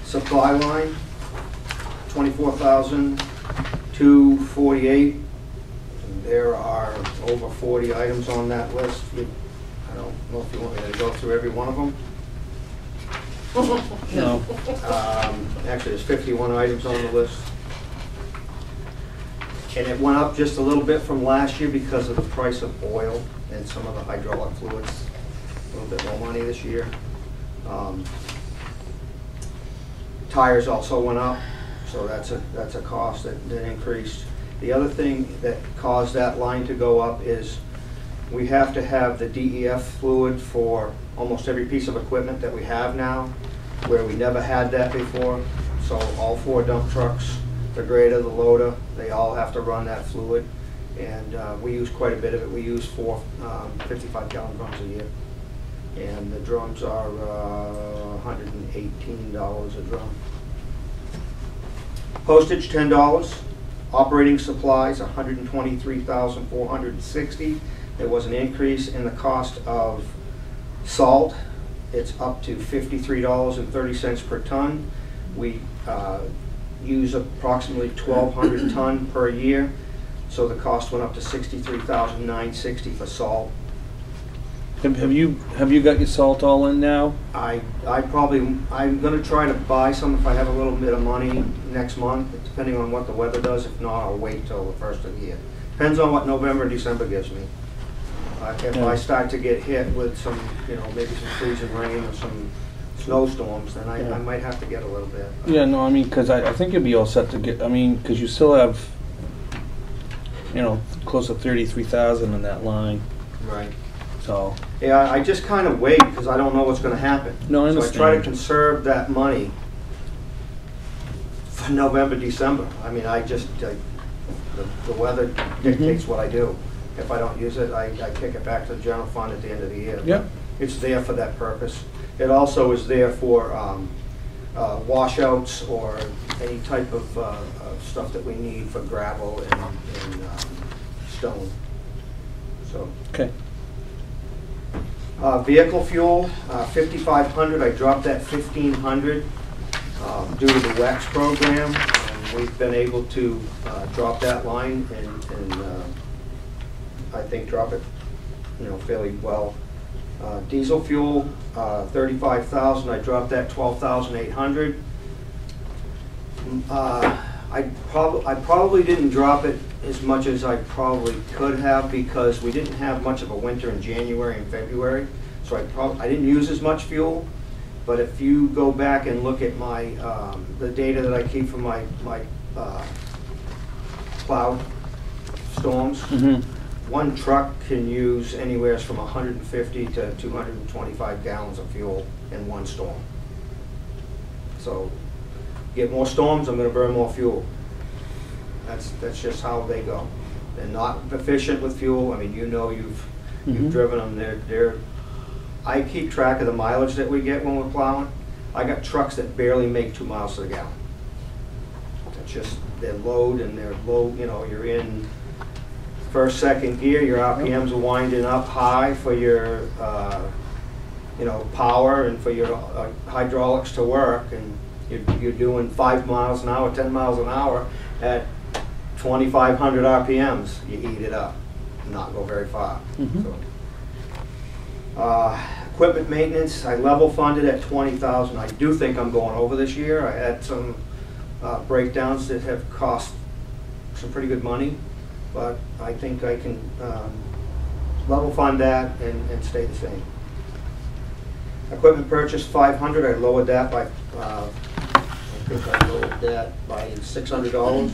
Supply line, $24,248. There are over 40 items on that list. I don't know if you want me to go through every one of them. No. Actually, there's 51 items on the list. And it went up just a little bit from last year because of the price of oil and some of the hydraulic fluids. A little bit more money this year. Tires also went up, so that's a cost that increased. The other thing that caused that line to go up is we have to have the DEF fluid for almost every piece of equipment that we have now, where we never had that before. So all 4 dump trucks, the grader, the loader, they all have to run that fluid. And we use quite a bit of it. We use 4 55-gallon drums a year. And the drums are $118 a drum. Postage, $10. Operating supplies, $123,460. There was an increase in the cost of salt. It's up to $53.30 per ton. We use approximately 1,200 ton per year, so the cost went up to $63,960 for salt. Have you got your salt all in now? I'm going to try to buy some if I have a little bit of money next month, depending on what the weather does. If not, I'll wait till the first of the year. Depends on what November and December gives me. If I start to get hit with some, maybe some freezing rain or some snowstorms, then I might have to get a little bit. Yeah, no, I mean, because I think you'll be all set to get, because you still have, close to 33,000 in that line. Right. So. Yeah, I just kind of wait because I don't know what's going to happen. No, I understand. So I try to conserve that money for November, December. The weather dictates what I do. If I don't use it, I kick it back to the general fund at the end of the year. Yep. It's there for that purpose. It also is there for washouts or any type of stuff that we need for gravel and stone. So. Okay. Vehicle fuel, 5,500. I dropped that 1,500 due to the WEX program. We've been able to drop that line and I think drop it, fairly well. Diesel fuel, 35,000. I dropped that 12,800. I probably didn't drop it as much as I probably could have because we didn't have much of a winter in January and February, so I didn't use as much fuel. But if you go back and look at my the data that I keep from my cloud storms, one truck can use anywhere from 150 to 225 gallons of fuel in one storm. So get more storms, I'm going to burn more fuel. That's just how they go. They're not efficient with fuel. You've driven them. I keep track of the mileage that we get when we're plowing. I got trucks that barely make 2 miles to the gallon. It's just their load and their low. You're in first, second gear, your RPMs are winding up high for your, power and for your hydraulics to work, and you're doing 5 miles an hour, 10 miles an hour at 2,500 RPMs. You eat it up, not go very far. So, equipment maintenance, I level funded at 20,000. I do think I'm going over this year. I had some breakdowns that have cost some pretty good money, but I think I can level fund that and stay the same. Equipment purchase 500. I lowered that by $600.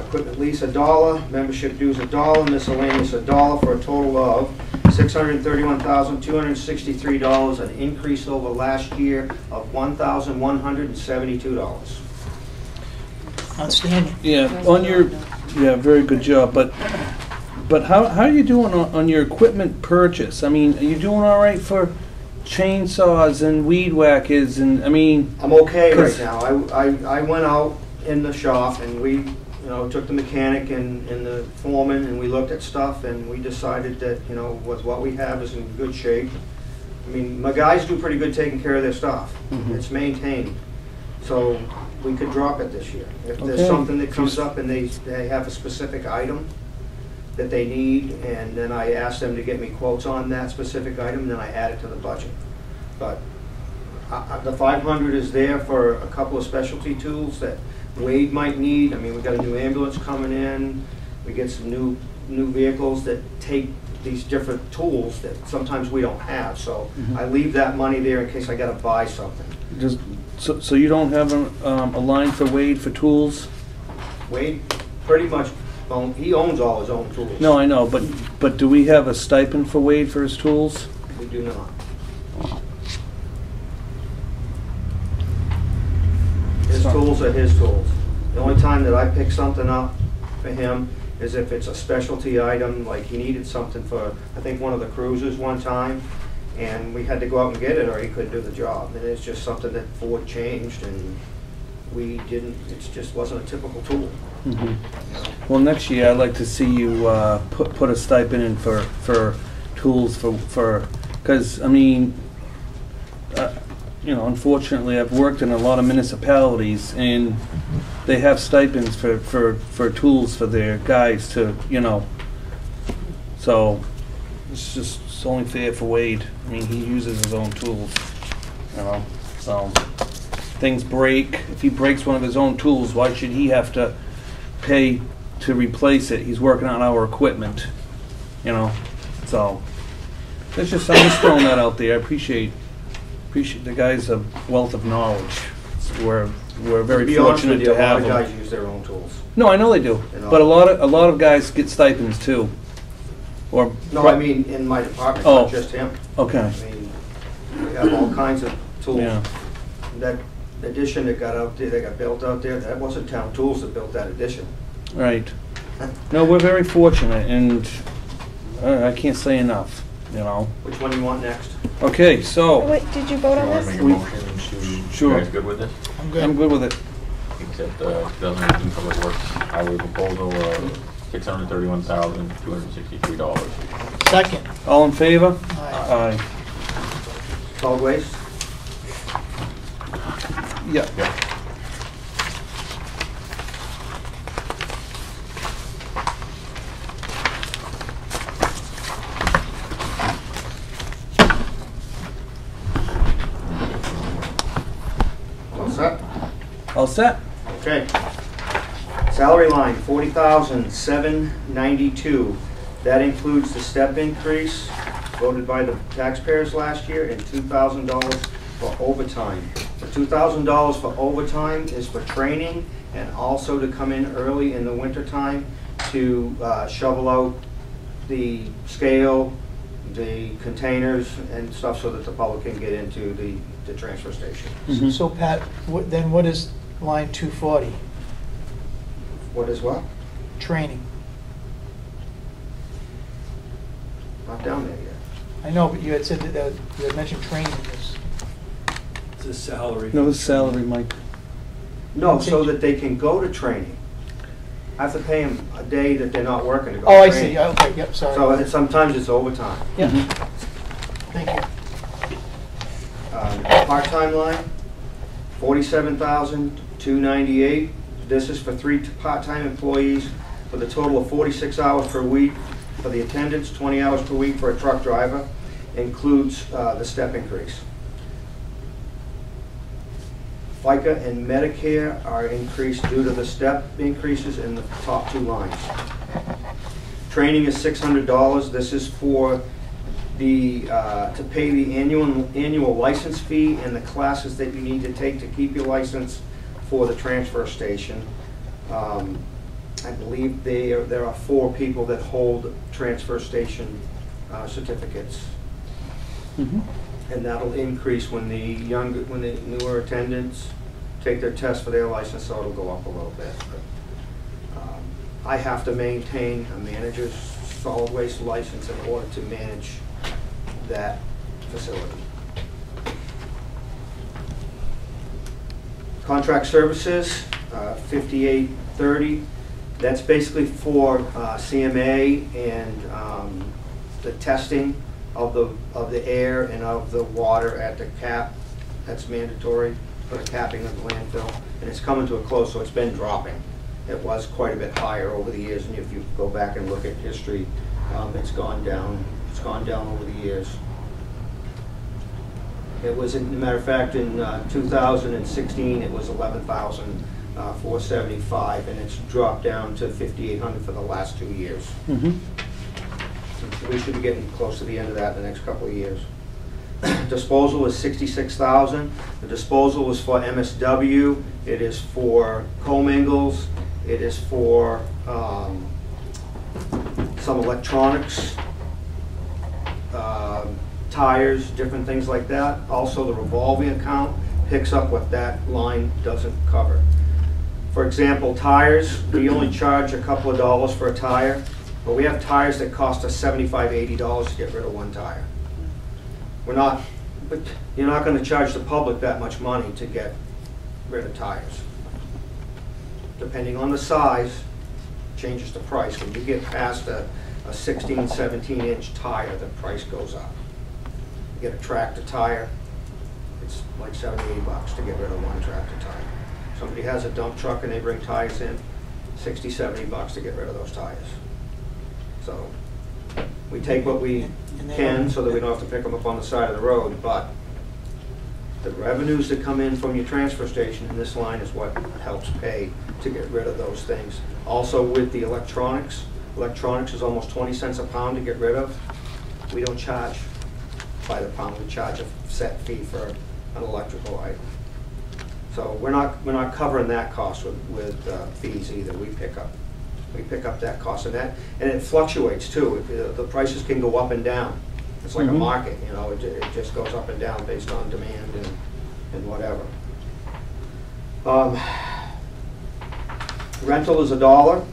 Equipment lease $1, membership dues $1, miscellaneous $1, for a total of $631,263, an increase over last year of $1,172. Outstanding. Yeah, on your, yeah, very good job, but how are you doing on your equipment purchase? I mean, are you doing all right for chainsaws and weed whackers, and, I mean... I'm okay right now. I went out in the shop and we took the mechanic and the foreman and we looked at stuff and we decided that, with what we have is in good shape. I mean, my guys do pretty good taking care of their stuff. It's maintained. So we could drop it this year. If there's something that comes up and they have a specific item that they need, and then I ask them to get me quotes on that specific item, then I add it to the budget. But the 500 is there for a couple of specialty tools that Wade might need. I mean, we've got a new ambulance coming in. We get some new vehicles that take these different tools that sometimes we don't have. So I leave that money there in case I got to buy something. So you don't have a line for Wade for tools? Wade pretty much he owns all his own tools. No, I know, but do we have a stipend for Wade for his tools? We do not. His tools are his tools. The only time that I pick something up for him is if it's a specialty item, like he needed something for, I think, one of the cruisers one time, and we had to go out and get it or he couldn't do the job. And it's just something that Ford changed and we didn't, it just wasn't a typical tool. Well, next year I'd like to see you put a stipend in for tools for because I mean, unfortunately I've worked in a lot of municipalities and they have stipends for tools for their guys to so it's only fair for Wade. I mean, he uses his own tools, so things break. If he breaks one of his own tools, why should he have to pay to replace it? He's working on our equipment, so I'm just throwing that out there. I appreciate the guy's a wealth of knowledge. We're very fortunate to have him. A lot of guys use their own tools. No, I know they do, but a lot of guys get stipends too. Or no, I mean in my department, not just him. Okay. I mean, we have all kinds of tools. Yeah. That addition that got out there, that got built out there, that wasn't Town Tools that built that addition. Right. No, we're very fortunate, and I can't say enough, Which one do you want next? Okay, so... Wait, did you vote on Want to this? make a motion to, Sure. you guys good with this? I'm good with it. Accept 2018 Public Works Highway proposal of $631,263. Second. All in favor? Aye. Aye. Solid waste? Yeah. Yeah. All set? All set? Okay. Salary line, $40,792. That includes the step increase voted by the taxpayers last year and $2,000 for overtime. The $2,000 for overtime is for training and also to come in early in the wintertime to shovel out the scale, the containers and stuff so that the public can get into the transfer station. So Pat, then what is line 240? What is what? Training. Not down there yet. I know, but you had said that you had mentioned training is. It's a salary. No, his salary, Mike. No, so that they can go to training. I have to pay them a day that they're not working to go. Oh, I train. see, okay, yep, sorry. So sometimes it's overtime. Yeah, thank you. Part-time line, $47,298. This is for 3 part-time employees with a total of 46 hours per week. For the attendants, 20 hours per week for a truck driver. Includes the step increase. FICA and Medicare are increased due to the step increases in the top 2 lines. Training is $600. This is for the to pay the annual license fee and the classes that you need to take to keep your license for the transfer station. I believe there are 4 people that hold transfer station certificates. Mhm. And that'll increase when the newer attendants take their test for their license, so it'll go up a little bit. But, I have to maintain a manager's solid waste license in order to manage that facility. Contract services, $58.30. That's basically for CMA and the testing of the air and of the water at the cap. That's mandatory for the capping of the landfill, and it's coming to a close, so it's been dropping. It was quite a bit higher over the years, and if you go back and look at history, it's gone down. It's gone down over the years. It was, as a matter of fact, in 2016, it was $11,475, and it's dropped down to $5,800 for the last 2 years. Mhm. We should be getting close to the end of that in the next couple of years. Disposal is $66,000. The disposal is for MSW. It is for commingles. It is for some electronics, tires, different things like that. Also, the revolving account picks up what that line doesn't cover. For example, tires, we only charge a couple of dollars for a tire, but we have tires that cost us $75, $80 to get rid of one tire. But you're not going to charge the public that much money to get rid of tires. Depending on the size, changes the price. When you get past a 16, 17-inch tire, the price goes up. You get a tractor tire, it's like $70, $80 to get rid of one tractor tire. Somebody has a dump truck and they bring tires in, $60, $70 to get rid of those tires. So we take what we can so that we don't have to pick them up on the side of the road, but the revenues that come in from your transfer station in this line is what helps pay to get rid of those things. Also with the electronics, electronics is almost 20 cents a pound to get rid of. We don't charge by the pound, we charge a set fee for an electrical item. So we're not covering that cost with fees either. We pick up that cost, and it fluctuates too. The prices can go up and down. It's like a market, you know. It just goes up and down based on demand and whatever. Rental is $1.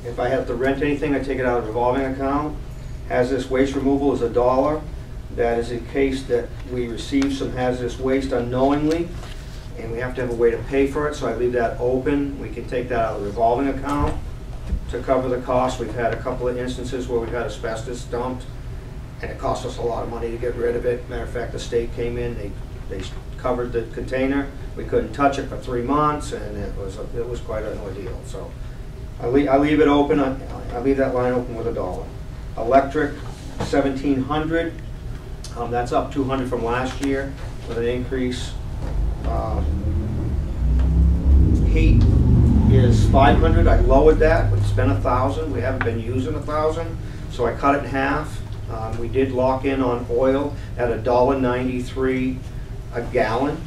If I have to rent anything, I take it out of the revolving account. Hazardous waste removal is $1. That is in case that we receive some hazardous waste unknowingly, and we have to have a way to pay for it, so I leave that open. We can take that out of the revolving account to cover the cost. We've had a couple of instances where we've had asbestos dumped, and it cost us a lot of money to get rid of it. Matter of fact, the state came in, they covered the container. We couldn't touch it for 3 months, and it was quite an ordeal. So I leave it open. I leave that line open with $1. Electric, $1,700. That's up $200 from last year with an increase. Heat is $500. I lowered that. It's been $1,000. We haven't been using $1,000, so I cut it in half. We did lock in on oil at $1.93 a gallon.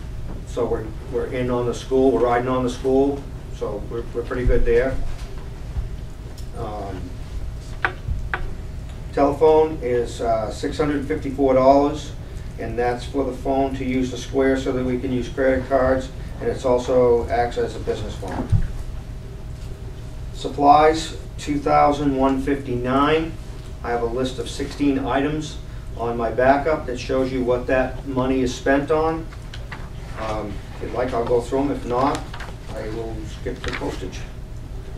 So we're in on the school. We're riding on the school. So we're pretty good there. Telephone is $654, and that's for the phone to use the Square so that we can use credit cards, and it's also acts as a business phone. Supplies, $2,159. I have a list of 16 items on my backup that shows you what that money is spent on. If you'd like, I'll go through them. If not, I will skip the postage.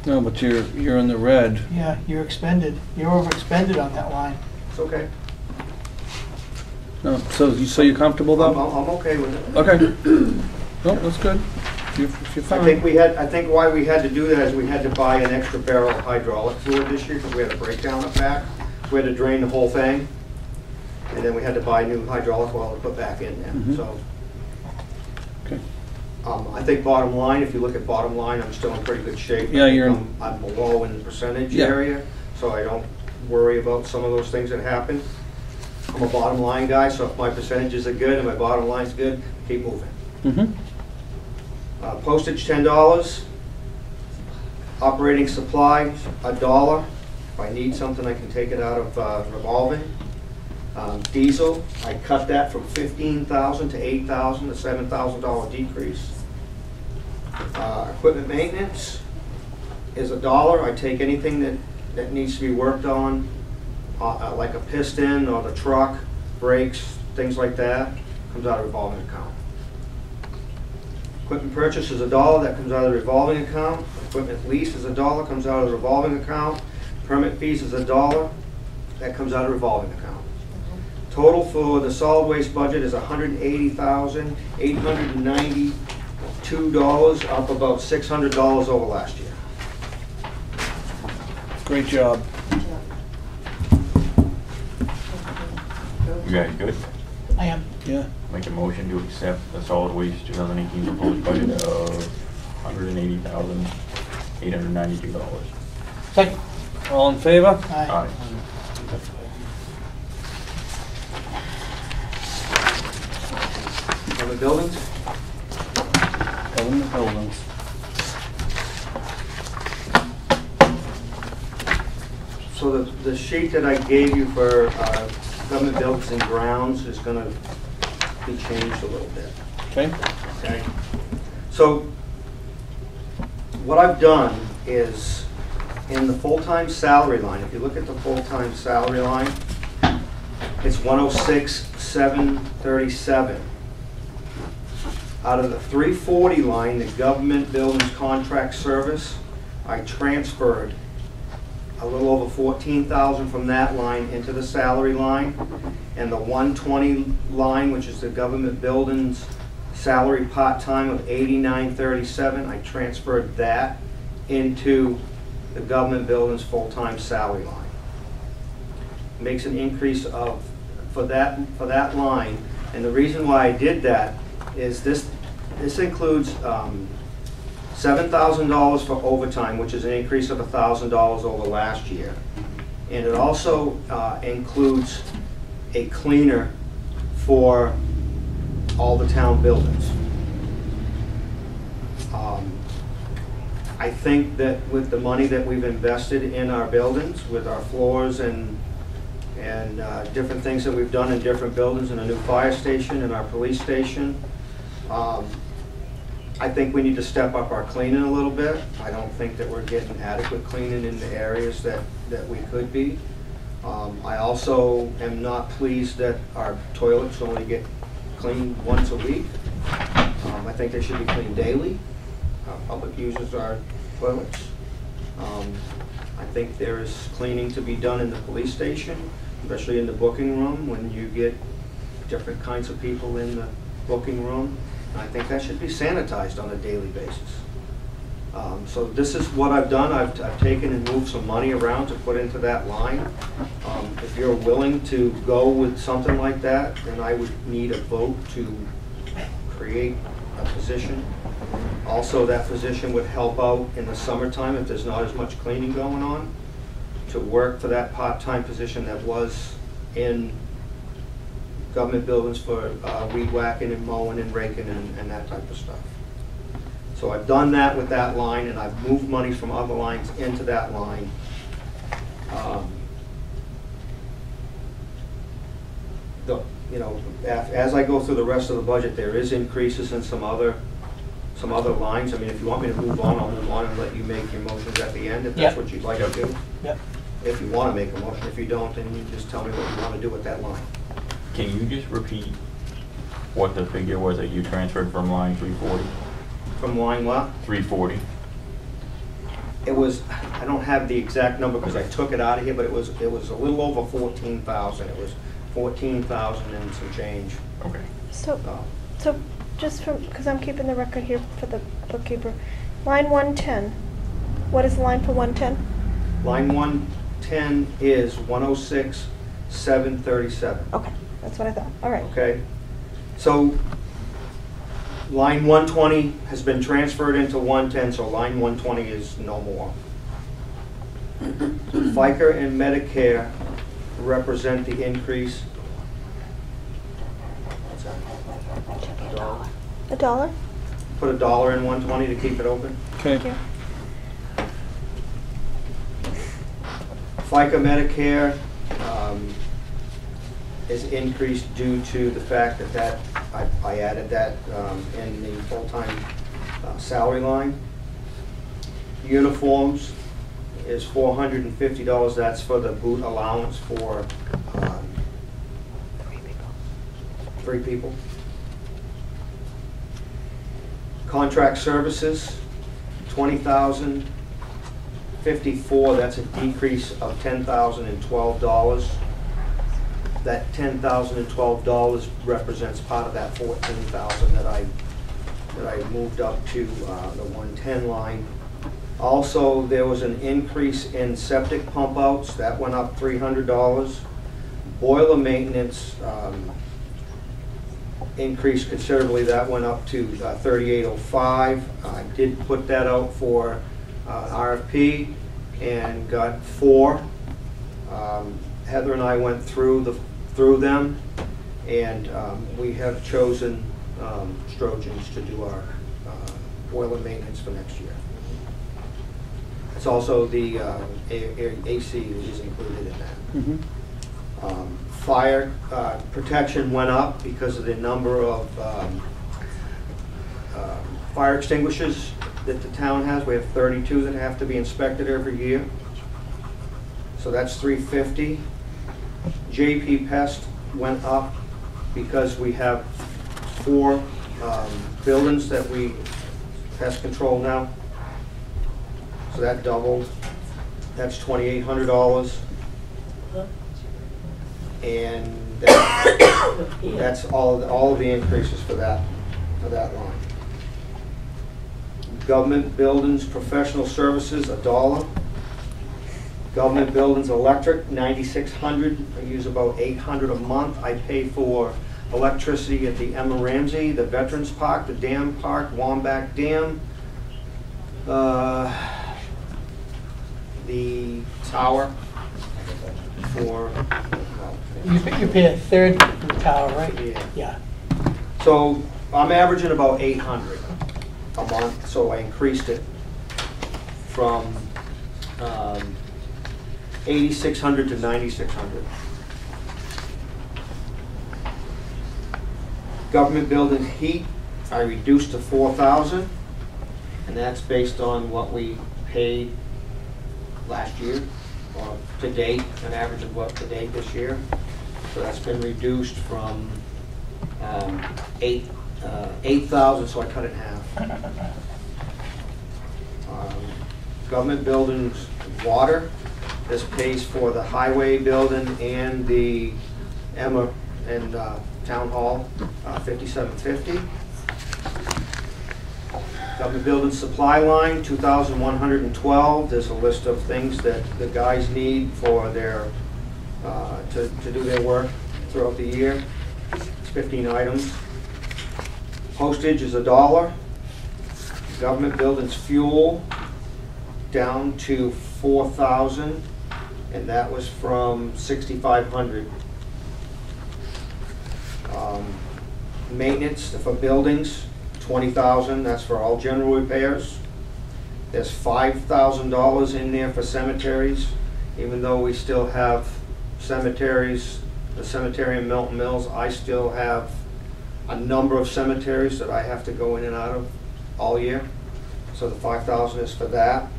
No, but you're in the red. Yeah, you're expended, you're overexpended on that line. It's okay. No, so you're comfortable I'm, though? I'm okay with it. Okay. No, that's good. You're fine. I think why we had to do that is we had to buy an extra barrel of hydraulic fluid this year because we had a breakdown up back. We had to drain the whole thing, and then we had to buy new hydraulic oil to put back in there, Mhm. so. Okay. I think bottom line, if you look at bottom line, I'm still in pretty good shape. Yeah, you're in- I'm below in the percentage Yeah. area, so I don't worry about some of those things that happen. I'm a bottom line guy, so if my percentages are good and my bottom line's good, keep moving. Mm-hmm. Postage, $10. Operating supply, $1. If I need something, I can take it out of revolving. Diesel, I cut that from $15,000 to $8,000, a $7,000 decrease. Equipment maintenance is $1. I take anything that needs to be worked on, like a piston or the truck, brakes, things like that, comes out of revolving account. Equipment purchase is $1, that comes out of the revolving account. Equipment lease is $1, comes out of the revolving account. Permit fees is $1, that comes out of revolving account. Total for the solid waste budget is $180,892, up about $600 over last year. Great job. You guys good? I am. Yeah. Make a motion to accept the solid waste 2018 proposed budget of $180,892. Second. All in favor? Aye. Aye. On the buildings, Government buildings. so the sheet that I gave you for government buildings and grounds is gonna be changed a little bit. Okay. Okay. So what I've done is in the full-time salary line, if you look at the full-time salary line, it's 106,737. Out of the 340 line, the government buildings contract service, I transferred a little over 14,000 from that line into the salary line, and the 120 line, which is the government buildings salary part-time of 8937, I transferred that into the government buildings full-time salary line. Makes an increase of, for that line, and the reason why I did that is this includes $7,000 for overtime, which is an increase of $1,000 over last year. And it also includes a cleaner for all the town buildings. I think that with the money that we've invested in our buildings, with our floors and different things that we've done in different buildings, and a new fire station and our police station, I think we need to step up our cleaning a little bit. I don't think that we're getting adequate cleaning in the areas that we could be. I also am not pleased that our toilets only get cleaned once a week. I think they should be cleaned daily. Public uses our toilets. I think there is cleaning to be done in the police station, especially in the booking room when you get different kinds of people in the booking room. And I think that should be sanitized on a daily basis. So this is what I've done. I've taken and moved some money around to put into that line. If you're willing to go with something like that, then I would need a vote to create a position. Also, that position would help out in the summertime if there's not as much cleaning going on, to work for that part-time position that was in government buildings for weed whacking and mowing and raking and that type of stuff. So I've done that with that line, and I've moved money from other lines into that line. As I go through the rest of the budget, there is increases in some other lines. I mean, if you want me to move on, I'll move on and let you make your motions at the end, if that's what you'd like to do. Yep. If you want to make a motion. If you don't, then you just tell me what you want to do with that line. Can you just repeat what the figure was that you transferred from line 340? From line what? 340. it was, I don't have the exact number because I took it out of here, but it was a little over 14,000. It was 14,000 and some change. Okay. So just from, because I'm keeping the record here for the bookkeeper, line 110, what is the line for 110? Line 110 is 106,737. Okay, that's what I thought, all right. Okay, so line 120 has been transferred into 110, so line 120 is no more. FICA and Medicare represent the increase. What's that? $1? $1? Put $1 in 120 to keep it open. Thank you. FICA Medicare is increased due to the fact that I added that in the full-time salary line. Uniforms is $450. That's for the boot allowance for 3 people. Contract services, $20,054. That's a decrease of $10,012. That $10,012 represents part of that $14,000 that I moved up to the 110 line. Also, there was an increase in septic pump outs. That went up $300. Boiler maintenance increased considerably. That went up to $3805. I did put that out for RFP and got 4. Heather and I went through them, and we have chosen Strojan's to do our boiler maintenance for next year. It's also the AC is included in that. Mm-hmm. Fire protection went up because of the number of fire extinguishers that the town has. We have 32 that have to be inspected every year. So that's $350. JP Pest went up because we have 4 buildings that we pest control now. So that doubled. That's $2,800. And that's all of the increases for that line. Government buildings, professional services, $1. Government buildings, electric, $9,600. I use about $800 a month. I pay for electricity at the Emma Ramsey, the Veterans Park, the Dam Park, Wambach Dam, the tower for. You pay a third for the tower, right? Yeah. So I'm averaging about $800 a month, so I increased it from $8,600 to $9,600. Government building heat, I reduced to $4,000, and that's based on what we paid last year, or to date, an average of what to date this year. So that's been reduced from 8,000, so I cut it in half. Government buildings, water. This pays for the highway building and the Emma and Town Hall, $5,750. Government building supply line, $2,112. There's a list of things that the guys need for their to do their work throughout the year. It's 15 items. Postage is $1. Government buildings fuel down to $4,000, and that was from $6,500. Maintenance for buildings, $20,000. That's for all general repairs. There's $5,000 in there for cemeteries, even though we still have cemeteries. The cemetery in Milton Mills, I still have a number of cemeteries that I have to go in and out of all year. So the $5,000 is for that.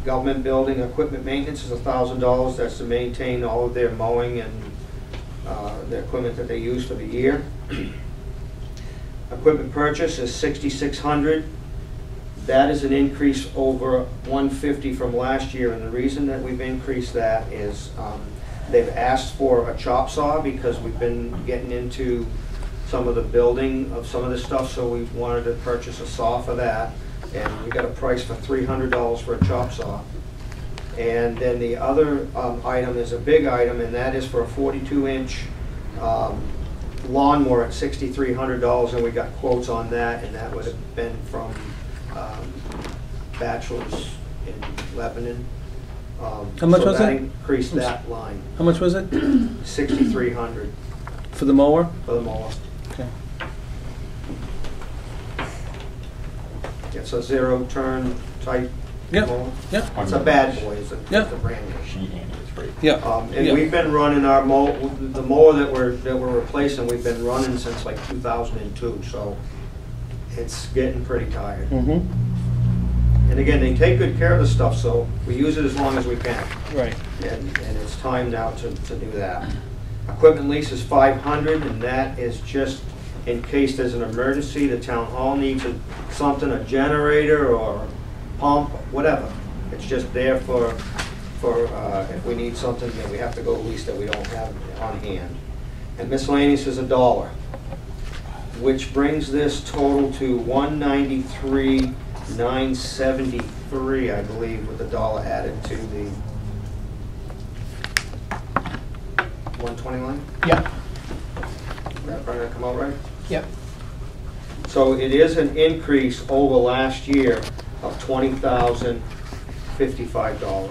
Government building equipment maintenance is $1,000. That's to maintain all of their mowing and the equipment that they use for the year. Equipment purchase is $6,600. That is an increase over 150 from last year, and the reason that we've increased that is they've asked for a chop saw because we've been getting into some of the building of some of this stuff, so we wanted to purchase a saw for that, and we got a price for $300 for a chop saw. And then the other item is a big item, and that is for a 42-inch lawnmower at $6,300, and we got quotes on that, and that would have been from Bachelors in Lebanon. How much was that it? Increased that line. How much was it? $6,300 For the mower? for the mower. Okay. It's a zero-turn type Yep, mower. yep, It's a bad boy. It's a Yep. brand new. Sheet hand is free. yep. And yep. we've been running our the mower that we're replacing, we've been running since like 2002, so it's getting pretty tired. Mm-hmm, And again, they take good care of the stuff, so we use it as long as we can. right. And it's time now to do that. Equipment lease is $500, and that is just in case there's an emergency, the town hall needs something, a generator or pump, whatever. It's just there for if we need something that we have to go lease that we don't have on hand. And miscellaneous is $1, which brings this total to $193,973, I believe, with $1 added to the 120 line. Yep, That probably come out right? yep. So it is an increase over last year of $20,055.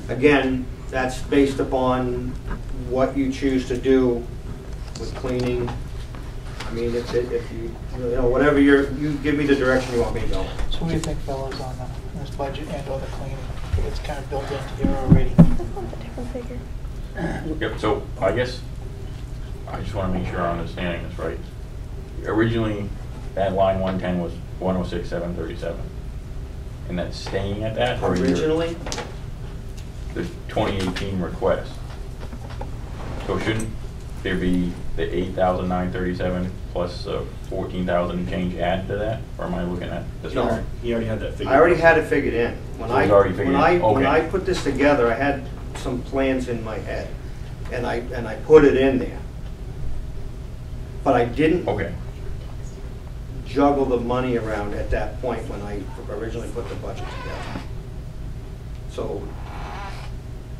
Again, that's based upon what you choose to do with cleaning. I mean, if you know, whatever you give me the direction you want me to go. So what do you think, fellas, on this budget and or the cleaning? I think it's kind of built into here already. That's not a different figure. Yep, so I guess, I just want to make sure I'm understanding this right. Originally, that line 110 was 106,737. And that's staying at that? or you're- Originally, The 2018 request. So shouldn't there be the 8,937 plus 14,000 change add to that? Or am I looking at this No. wrong? He already had that figured. I already had it figured in. When So it was already figured in? When Okay. I put this together, I had some plans in my head, and I put it in there. But I didn't Okay, juggle the money around at that point when I originally put the budget together. So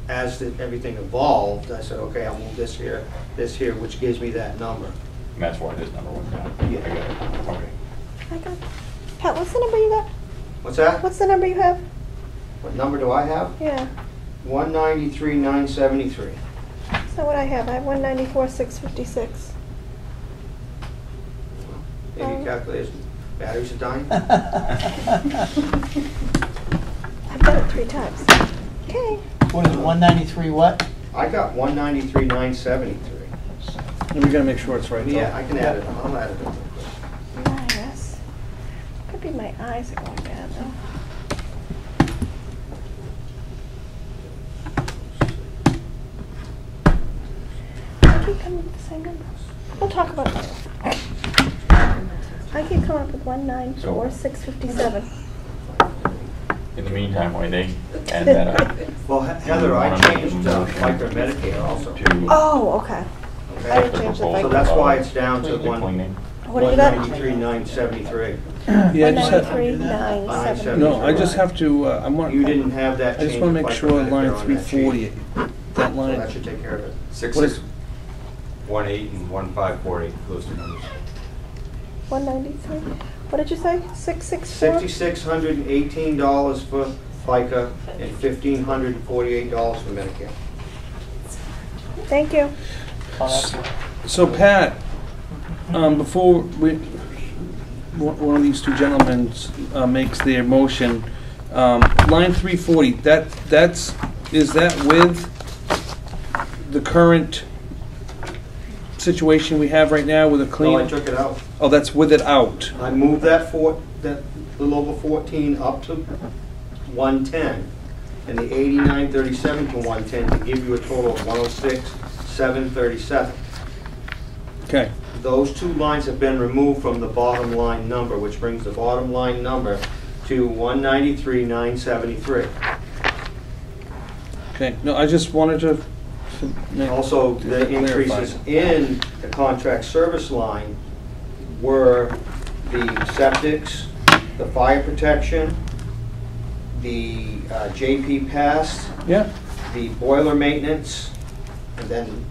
as everything evolved, I said, okay, I'll move this here, which gives me that number. and that's why this number went down. Yeah. I got it, okay. I got, Pat, what's the number you got? What's that? What's the number you have? What number do I have? Yeah, 193,973. that's not what I have. I have 194,656. Maybe calculation, batteries are dying. I've done it 3 times. Okay. What is it, 193 what? I got 193,973. And we gotta make sure it's right, though. Yeah, I can add it, I'll add it. Yes. Could be my eyes are going bad though. I keep coming up with the same number. We'll talk about it later. I keep coming up with 194,657. In the meantime, while they add that up. Well, Heather, I changed FICA Medicare also. To Oh, okay. I Okay? didn't change the So So FICA. that's why it's down to the cleaning. What do you got? 193,973. Yeah, I just have, 193,970. no, I just have to, I want. You didn't have that I change. just wanna make FICA sure Medicare line on that 340, sheet. that So that line, should take care of it. what is, 6,618 and 1,548, those two numbers. 193. What did you say? 664? $6,618 for FICA and $1,548 for Medicare. Thank you. Oh, that's it. so Pat, before one of these two gentlemen makes their motion, line 340, is that with the current situation we have right now with a No, I clean? took it out. Oh, that's with it out. I moved that little over 14 up to 110, and the 8937 to 110 to give you a total of 106,737. Okay, Those two lines have been removed from the bottom line number, which brings the bottom line number to 193,973. okay. No, I just wanted to make. Also, to the clarify. increases in the contract service line were the septics, the fire protection, the JP Pass, Yeah, the boiler maintenance, and then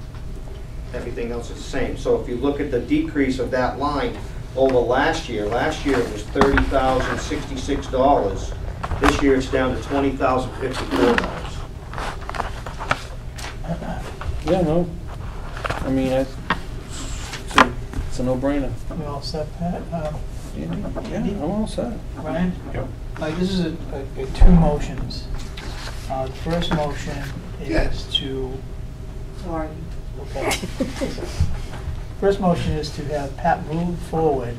everything else is the same. So if you look at the decrease of that line over last year it was $30,066. This year it's down to $20,054. yeah, no. I mean, it's a no-brainer. We all set, Pat? Yeah, I'm all set. Ryan? Yep. This is a two motions. The first motion is to, Sorry. okay. First motion is to have Pat move forward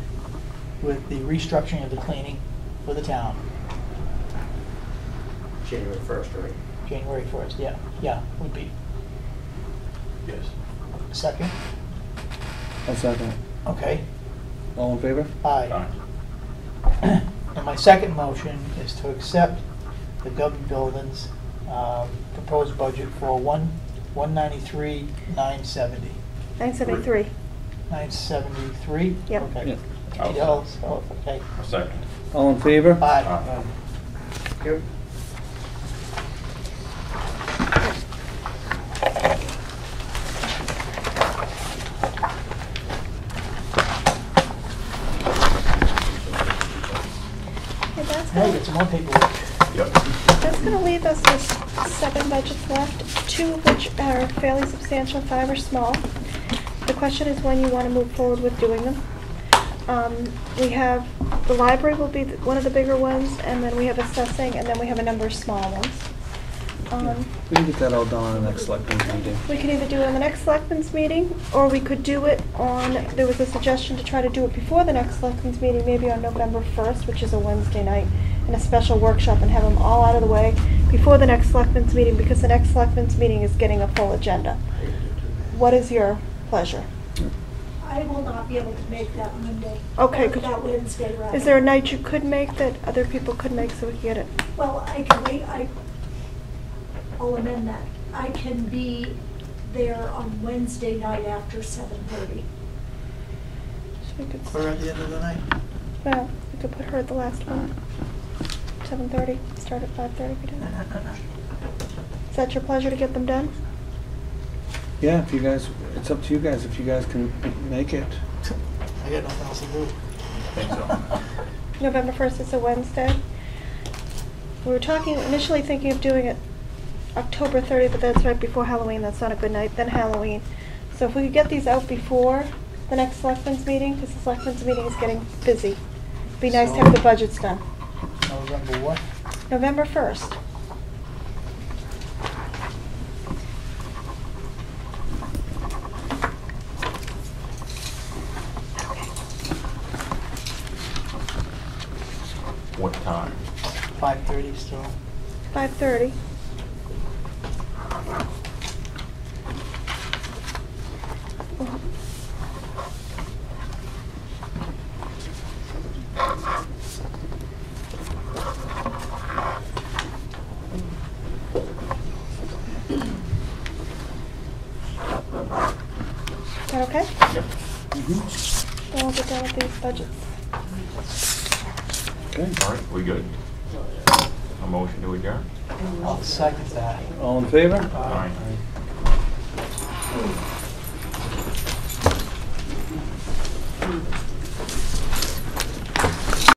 with the restructuring of the cleaning for the town, January 1st, right? January 1st, yeah, would be. Yes. Second? I'll second. Okay, All in favor? aye. And my second motion is to accept the government buildings proposed budget for 193,970. 973. 973? Yep. Okay. Yep. $50, okay. A second. All in favor? Aye. Yep. Okay, that's Now you gonna, get some more paperwork. Yep. that's gonna leave us with 7 budgets left, 2 of which are fairly substantial, 5 are small. The question is when you want to move forward with doing them. We have, the library will be one of the bigger ones, and then we have assessing, and then we have a number of small ones. We can get that all done on the next selectmen's meeting. We could either do it on the next selectmen's meeting, or we could do it on, there was a suggestion to try to do it before the next selectmen's meeting, maybe on November 1st, which is a Wednesday night, in a special workshop, and have them all out of the way before the next selectmen's meeting, because the next selectmen's meeting is getting a full agenda. What is your pleasure? I will not be able to make that Monday. Okay, Or could that Wednesday, rather. Is there a night you could make that other people could make so we can get it? Well, I can wait, I'll amend that. I can be there on Wednesday night after 7:30. So we could, We're at the end of the night. well, we could put her at the last one. 7:30, start at 5:30 if you do. Is that your pleasure to get them done? Yeah, if you guys, it's up to you guys if you guys can make it. I got nothing else to do. I think so. November 1st is a Wednesday. We were initially thinking of doing it October 30th, but that's right before Halloween. That's not a good night. Then Halloween. So if we could get these out before the next selectmen's meeting, because the selectmen's meeting is getting busy. It'd be nice to have the budgets done. November what? November 1st. What time? 5:30 still. 5:30. Is that okay? Yep. Then we'll get done with these budgets. Okay. All right, we good? A motion to adjourn? I'll second that. All in favor? Aye.